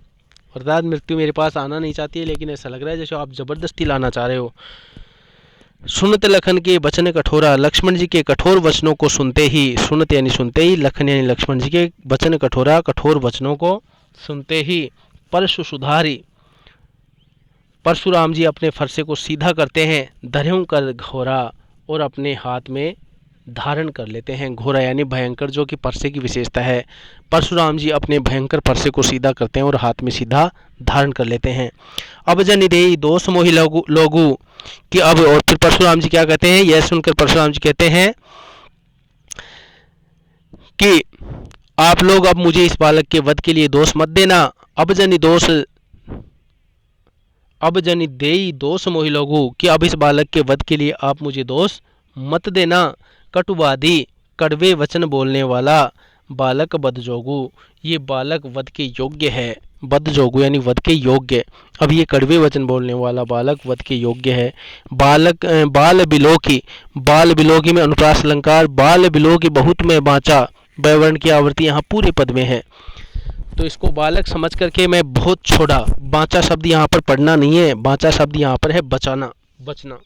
अर्थात मृत्यु मेरे पास आना नहीं चाहती है, लेकिन ऐसा लग रहा है जैसे आप ज़बरदस्ती लाना चाह रहे हो। सुनत लखन के वचन कठोरा, लक्ष्मण जी के कठोर वचनों को सुनते ही, सुनत यानी सुनते ही, लखन यानी लक्ष्मण जी के वचन कठोरा, कठोर वचनों को सुनते ही, परशु सुधारी, परशुराम जी अपने फरसे को सीधा करते हैं, धरहु कर घोरा, और अपने हाथ में धारण कर लेते हैं। घोरा यानी भयंकर, जो कि परसे की विशेषता है। परशुराम जी अपने भयंकर परसे को सीधा करते हैं और हाथ में सीधा धारण कर लेते हैं। अब जन देई दोष मोहि लोगु, कि अब, और फिर परशुराम जी क्या कहते हैं, यह सुनकर परशुराम जी कहते हैं कि आप लोग अब मुझे इस बालक के वध के लिए दोष मत देना। अब जनि देई दोष मोहि लोगु, कि अब इस बालक के वध के लिए आप मुझे दोष मत देना। कटुवादी, कड़वे वचन बोलने वाला, बालक बदजोगु, ये बालक वध के योग्य है। बदजोगु यानी वध के योग्य। अब ये कड़वे वचन बोलने वाला बालक वध के योग्य है। बालक बाल बिलोकी, बाल बिलोकी में अनुप्रास अलंकार, बाल बिलोकी बहुत में बाँचा, वर्ण की आवृत्ति यहाँ पूरे पद में है। तो इसको बालक समझ करके मैं बहुत छोड़ा। बाँचा शब्द यहाँ पर पढ़ना नहीं है, बाँचा शब्द यहाँ पर है बचाना, बचना,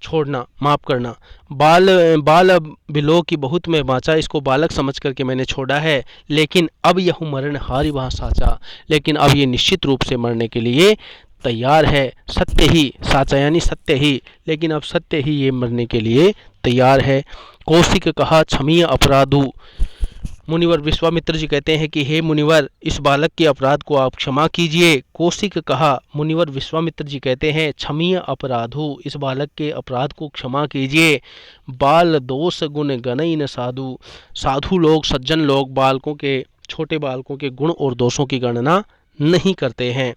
छोड़ना, माफ करना। बाल बिलो की बहुत में बाँचा, इसको बालक समझ करके मैंने छोड़ा है। लेकिन अब यह मरण हारी वहाँ साचा, लेकिन अब ये निश्चित रूप से मरने के लिए तैयार है। सत्य ही, साचा यानी सत्य ही, लेकिन अब सत्य ही ये मरने के लिए तैयार है। कौशिक कहा क्षमीय अपराधु, मुनिवर विश्वामित्र जी कहते हैं कि हे मुनिवर, इस बालक के अपराध को आप क्षमा कीजिए। कौशिक कहा, मुनिवर विश्वामित्र जी कहते हैं क्षमीय अपराधु, इस बालक के अपराध को क्षमा कीजिए। बाल दोष गुण गणई न साधु, साधु लोग, सज्जन लोग बालकों के छोटे बालकों के गुण और दोषों की गणना नहीं करते हैं।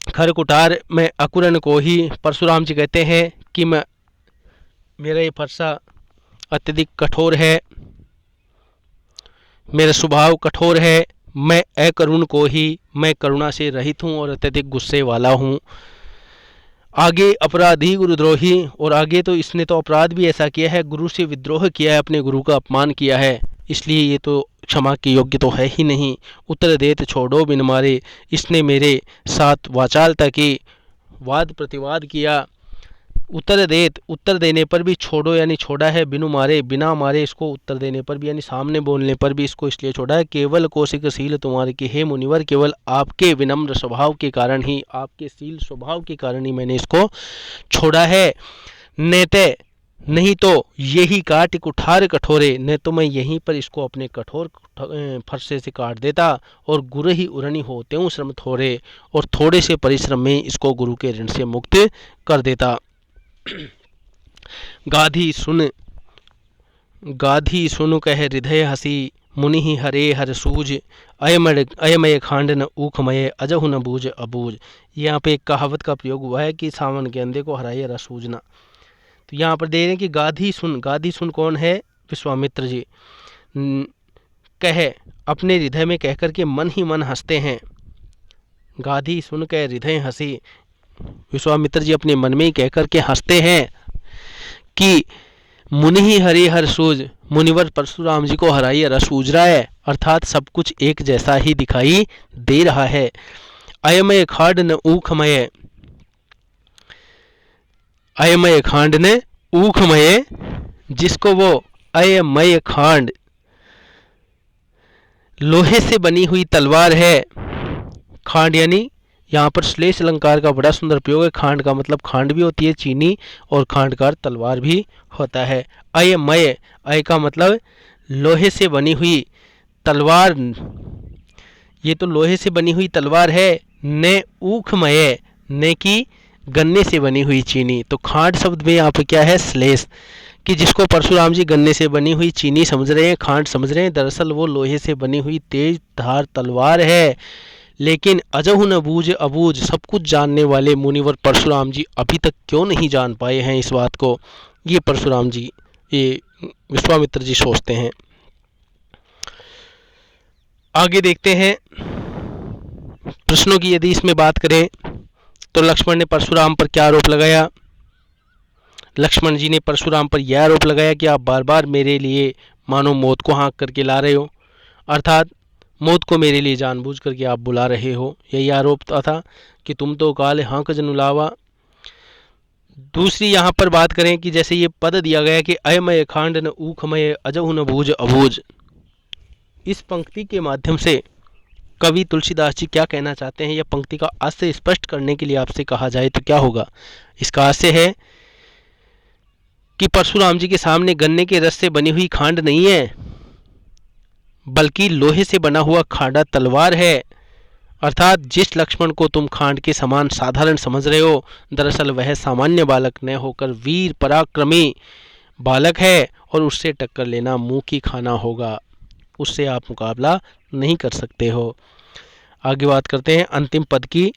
खर कुठार में अकुरन को ही परशुराम जी कहते हैं कि मेरा ये फरसा अत्यधिक कठोर है, मेरा स्वभाव कठोर है, मैं अकरुण को ही, मैं करुणा से रहित हूँ और अत्यधिक गुस्से वाला हूँ। आगे अपराधी गुरुद्रोही, और आगे तो इसने तो अपराध भी ऐसा किया है, गुरु से विद्रोह किया है, अपने गुरु का अपमान किया है, इसलिए ये तो क्षमा के योग्य तो है ही नहीं। उत्तर देत छोड़ो बिन मारे, इसने मेरे साथ वाचालता की, वाद प्रतिवाद किया। उत्तर देने पर भी छोड़ो यानी छोड़ा है, बिनु मारे बिना मारे इसको उत्तर देने पर भी यानी सामने बोलने पर भी इसको इसलिए छोड़ा है। केवल कौशिक शील तुम्हारे की हे मुनिवर, केवल आपके विनम्र स्वभाव के कारण ही, आपके शील स्वभाव के कारण ही मैंने इसको छोड़ा है। नेते नहीं तो यही काट कुठार कठोरे, न तो मैं यहीं पर इसको अपने कठोर फरसे से काट देता, और गुरु ही उरणी होते हूँ श्रम थोड़े, और थोड़े से परिश्रम में इसको गुरु के ऋण से मुक्त कर देता। गाधी सुन कह हृदय हसी, मुनि ही हरे हर सूज, अयमय खांड न ऊखमय, अजहु न बूझ अबूझ। यहाँ पे एक कहावत का प्रयोग हुआ है कि सावन के अंधे को हराए हरा सूझना। तो यहाँ पर दे रहे हैं कि गाधी सुन कौन है? विश्वामित्र जी। कहे अपने हृदय में कह कर के मन ही मन हंसते हैं। गाधी सुन कह हृदय हंसी, विश्वामित्र जी अपने मन में ही कह कर के हंसते हैं कि मुनि ही हरे हर सूझ, मुनिवर परशुराम जी को हराई हरा सूझ रहा है, अर्थात सब कुछ एक जैसा ही दिखाई दे रहा है। अयमय खांड न ऊखमय, अयमय खांड न ऊखमय, जिसको वो अयमय खांड लोहे से बनी हुई तलवार है। खांड यानी यहाँ पर श्लेष अलंकार का बड़ा सुंदर प्रयोग है। खांड का मतलब खांड भी होती है चीनी, और खांड का तलवार भी होता है। अयमय, अय का मतलब लोहे से बनी हुई तलवार, ये तो लोहे से बनी हुई तलवार है। ने ऊखमय, ने की गन्ने से बनी हुई चीनी। तो खांड शब्द में यहाँ पर क्या है? श्लेष, कि जिसको परशुराम जी गन्ने से बनी हुई चीनी समझ रहे हैं, खांड समझ रहे हैं, दरअसल वो लोहे से बनी हुई तेज धार तलवार है। लेकिन अजहु न बूझ अबूझ, सब कुछ जानने वाले मुनिवर परशुराम जी अभी तक क्यों नहीं जान पाए हैं इस बात को? ये परशुराम जी, ये विश्वामित्र जी सोचते हैं। आगे देखते हैं प्रश्नों की। यदि इसमें बात करें तो लक्ष्मण ने परशुराम पर क्या आरोप लगाया? लक्ष्मण जी ने परशुराम पर यह आरोप लगाया कि आप बार बार मेरे लिए मानो मौत को हाँक करके ला रहे हो, अर्थात मौत को मेरे लिए जानबूझ करके आप बुला रहे हो, यही आरोप था कि तुम तो काल हाँक जनु लावा। दूसरी यहाँ पर बात करें कि जैसे ये पद दिया गया कि अयमय खांड न ऊखमय, अजहु न बूझ अबूझ, इस पंक्ति के माध्यम से कवि तुलसीदास जी क्या कहना चाहते हैं? यह पंक्ति का आशय स्पष्ट करने के लिए आपसे कहा जाए तो क्या होगा? इसका आशय है कि परशुराम जी के सामने गन्ने के रस से बनी हुई खांड नहीं है, बल्कि लोहे से बना हुआ खांडा तलवार है। अर्थात जिस लक्ष्मण को तुम खांड के समान साधारण समझ रहे हो, दरअसल वह सामान्य बालक न होकर वीर पराक्रमी बालक है, और उससे टक्कर लेना मुंह की खाना होगा, उससे आप मुकाबला नहीं कर सकते हो। आगे बात करते हैं अंतिम पद की।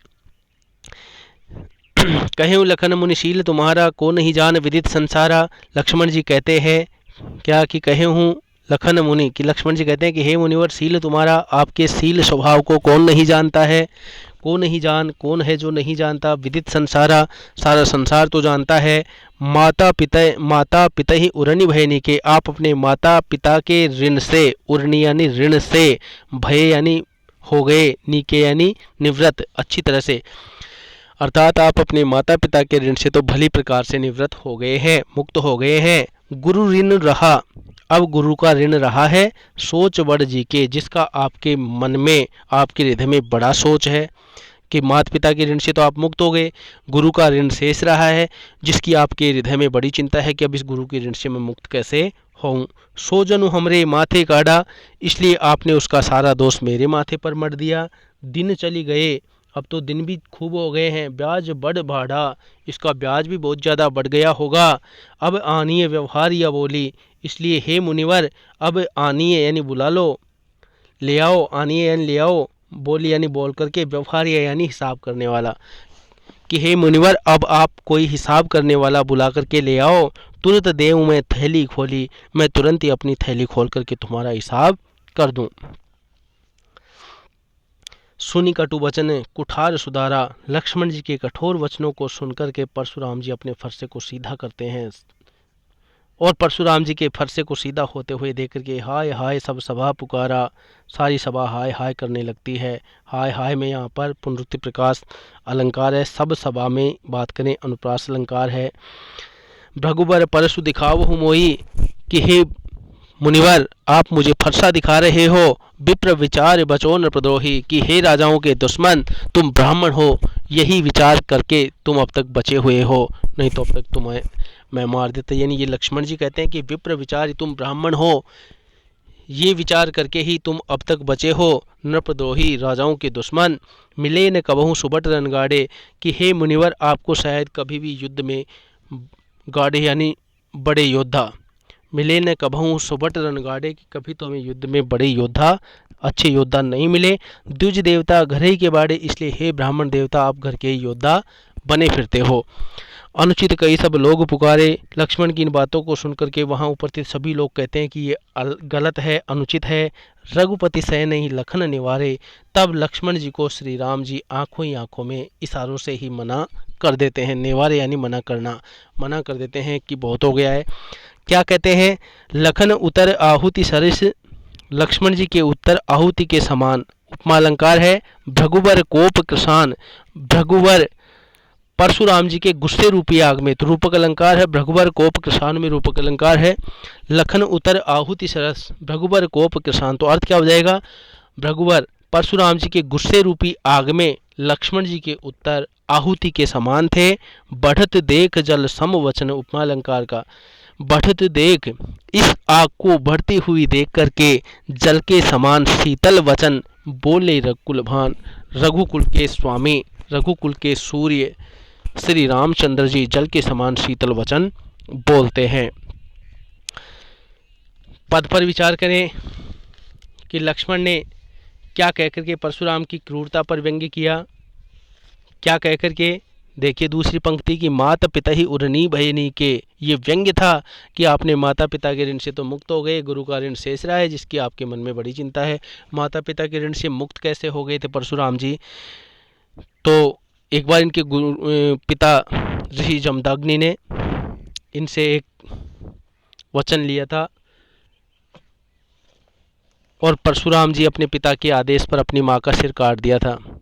कहें लखन मुनिशील तुम्हारा, को नहीं जान विदित संसारा। लक्ष्मण जी कहते हैं क्या कि कहे हूँ लखन मुनि, कि लक्ष्मण जी कहते हैं कि हे मुनिवर, शील तुम्हारा, आपके शील स्वभाव को कौन नहीं जानता है? को नहीं जान, कौन है जो नहीं जानता? विदित संसारा, सारा संसार तो जानता है। माता पिता ही उरणी भयनी के, आप अपने माता पिता के ऋण से, उरणी यानी ऋण से, भय यानी हो गए, नीके यानी निवृत्त, अच्छी तरह से, अर्थात आप अपने माता पिता के ऋण से तो भली प्रकार से निवृत्त हो गए हैं, मुक्त हो गए हैं। गुरु ऋण रहा, अब गुरु का ऋण रहा है। सोच बड़ जी के, जिसका आपके मन में, आपके हृदय में बड़ा सोच है कि माता पिता के ऋण से तो आप मुक्त हो गए, गुरु का ऋण शेष रहा है, जिसकी आपके हृदय में बड़ी चिंता है कि अब इस गुरु के ऋण से मैं मुक्त कैसे होऊं। सो जनु हमरे माथे काढ़ा, इसलिए आपने उसका सारा दोष मेरे माथे पर मढ़ दिया। दिन चली गए, अब तो दिन भी खूब हो गए हैं। ब्याज बढ़ बढ़ा, इसका ब्याज भी बहुत ज़्यादा बढ़ गया होगा। अब आनिए व्यवहार या बोली, इसलिए हे मुनिवर अब आनिए यानी बुला लो, ले आओ, आनिए यानी ले आओ, बोली यानी बोल करके, व्यवहार यानी हिसाब करने वाला, कि हे मुनिवर अब आप कोई हिसाब करने वाला बुला करके ले आओ। तुरंत देव मैं थैली खोली, मैं तुरंत ही अपनी थैली खोल करके तुम्हारा हिसाब कर दूं। सुनी कटु वचन कुठार सुधारा, लक्ष्मण जी के कठोर वचनों को सुनकर के परशुराम जी अपने फरसे को सीधा करते हैं, और परशुराम जी के फरसे को सीधा होते हुए देख करके हाय हाय सब सभा पुकारा, सारी सभा हाय हाय करने लगती है। हाय हाय में यहाँ पर पुनरुक्ति प्रकाश अलंकार है, सब सभा में बात करें अनुप्रास अलंकार है। भृगुबर परशु दिखावहु मोई, कि हे मुनिवर आप मुझे फरसा दिखा रहे हो। विप्र विचार बचो नृपद्रोही, कि हे राजाओं के दुश्मन तुम ब्राह्मण हो, यही विचार करके तुम अब तक बचे हुए हो, नहीं तो अब तक तुम्हें मैं मार देता। यानी ये लक्ष्मण जी कहते हैं कि विप्र विचार तुम ब्राह्मण हो, ये विचार करके ही तुम अब तक बचे हो। नृपद्रोही राजाओं के दुश्मन, मिले न कबहू सुबट रणगाड़े, कि हे मुनिवर आपको शायद कभी भी युद्ध में गाड़े यानी बड़े योद्धा, मिले न कबहू सुबट रणगाड़े, कि कभी तो हमें युद्ध में बड़े योद्धा अच्छे योद्धा नहीं मिले। द्विज देवता घर ही के बाड़े, इसलिए हे ब्राह्मण देवता आप घर के ही योद्धा बने फिरते हो। अनुचित कई सब लोग पुकारे, लक्ष्मण की इन बातों को सुनकर के वहाँ उपस्थित सभी लोग कहते हैं कि ये गलत है, अनुचित है। रघुपति सह नहीं लखन निवारे, तब लक्ष्मण जी को श्री राम जी आंखों ही आंखों में इशारों से ही मना कर देते हैं। निवारे यानी मना करना, मना कर देते हैं कि बहुत हो गया है। क्या कहते हैं, लखन उतर आहुति सरिस, लक्ष्मण जी के उत्तर आहुति के समान। उपमा अलंकार है, भृगुवर कोप कृषान, भृगुवर परशुराम जी के गुस्से रूपी आग में, तो रूपक अलंकार है, भृगुवर कोप कृषान में रूपक अलंकार है। लखन उतर आहुति सरस, भृगुवर कोप कृषान, तो अर्थ क्या हो जाएगा, भृगुवर परशुराम जी के गुस्से रूपी आग में लक्ष्मण जी के उत्तर आहुति के समान थे। बढ़त देख जल सम वचन, उपमा अलंकार का, बढ़त देख इस आग को बढ़ती हुई देख करके जल के समान शीतल वचन बोले रघुकुल भान, रघुकुल के स्वामी, रघुकुल के सूर्य श्री रामचंद्र जी जल के समान शीतल वचन बोलते हैं। पद पर विचार करें कि लक्ष्मण ने क्या कहकर के परशुराम की क्रूरता पर व्यंग्य किया, क्या कहकर के, देखिए दूसरी पंक्ति की, माता पिता ही उरनी भयनी के, ये व्यंग्य था कि आपने माता पिता के ऋण से तो मुक्त हो गए, गुरु का ऋण शेष रहा है, जिसकी आपके मन में बड़ी चिंता है। माता पिता के ऋण से मुक्त कैसे हो गए थे परशुराम जी, तो एक बार इनके पिता ऋषि जमदग्नि ने इनसे एक वचन लिया था, और परशुराम जी अपने पिता के आदेश पर अपनी माँ का सिर काट दिया था।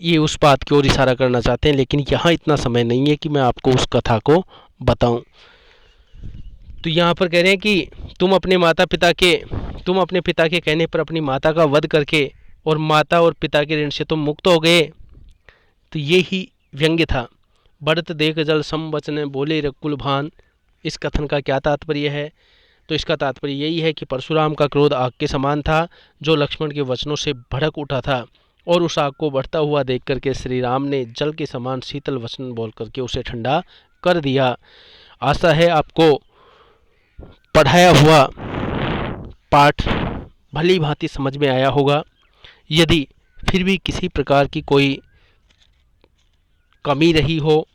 ये उस बात की ओर इशारा करना चाहते हैं, लेकिन यहाँ इतना समय नहीं है कि मैं आपको उस कथा को बताऊं। तो यहाँ पर कह रहे हैं कि तुम अपने पिता के कहने पर अपनी माता का वध करके और माता और पिता के ऋण से तुम मुक्त हो गए, तो ये ही व्यंग्य था। बढ़त देख जल सम वचन बोले रघुकुल भान, इस कथन का क्या तात्पर्य है, तो इसका तात्पर्य यही है कि परशुराम का क्रोध आग के समान था, जो लक्ष्मण के वचनों से भड़क उठा था, और उस आग को बढ़ता हुआ देख करके श्री राम ने जल के समान शीतल वचन बोल करके उसे ठंडा कर दिया। आशा है आपको पढ़ाया हुआ पाठ भली भांति समझ में आया होगा। यदि फिर भी किसी प्रकार की कोई कमी रही हो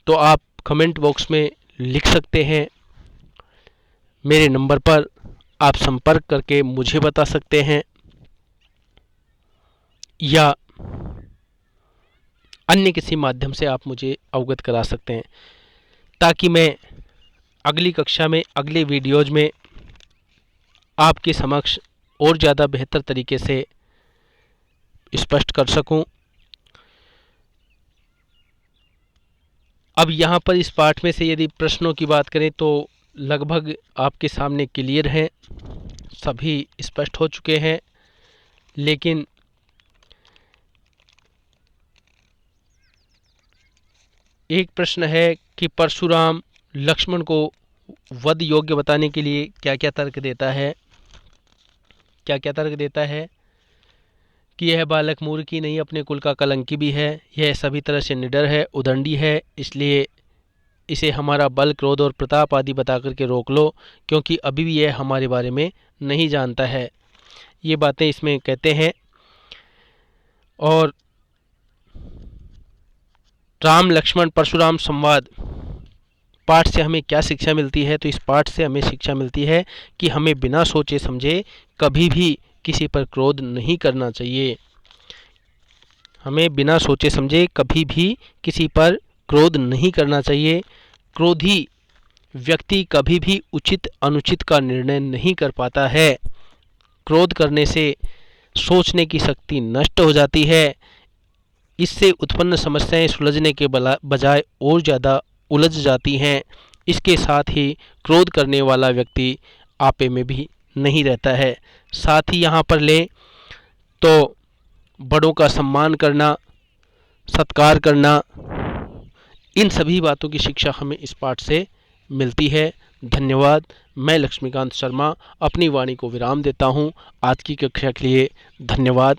तो आप कमेंट बॉक्स में लिख सकते हैं। मेरे नंबर पर आप संपर्क करके मुझे बता सकते हैं, या अन्य किसी माध्यम से आप मुझे अवगत करा सकते हैं, ताकि मैं अगली कक्षा में, अगले वीडियोज में आपके समक्ष और ज़्यादा बेहतर तरीके से स्पष्ट कर सकूं। अब यहाँ पर इस पाठ में से यदि प्रश्नों की बात करें तो लगभग आपके सामने क्लियर हैं, सभी स्पष्ट हो चुके हैं, लेकिन एक प्रश्न है कि परशुराम लक्ष्मण को वध योग्य बताने के लिए क्या क्या तर्क देता है, कि यह बालक मूर्ख नहीं अपने कुल का कलंकी भी है, यह सभी तरह से निडर है, उदंडी है, इसलिए इसे हमारा बल, क्रोध और प्रताप आदि बता करके रोक लो, क्योंकि अभी भी यह हमारे बारे में नहीं जानता है। ये बातें इसमें कहते हैं। और राम लक्ष्मण परशुराम संवाद पाठ से हमें क्या शिक्षा मिलती है? तो इस पाठ से हमें शिक्षा मिलती है कि हमें बिना सोचे समझे कभी भी किसी पर क्रोध नहीं करना चाहिए। हमें बिना सोचे समझे कभी भी किसी पर क्रोध नहीं करना चाहिए। क्रोधी व्यक्ति कभी भी उचित अनुचित का निर्णय नहीं कर पाता है। क्रोध करने से सोचने की शक्ति नष्ट हो जाती है। इससे उत्पन्न समस्याएं सुलझने के बजाय और ज़्यादा उलझ जाती हैं। इसके साथ ही क्रोध करने वाला व्यक्ति आपे में भी नहीं रहता है। साथ ही यहाँ पर लें तो बड़ों का सम्मान करना, सत्कार करना, इन सभी बातों की शिक्षा हमें इस पाठ से मिलती है। धन्यवाद। मैं लक्ष्मीकांत शर्मा अपनी वाणी को विराम देता हूँ। आज की कक्षा के लिए धन्यवाद।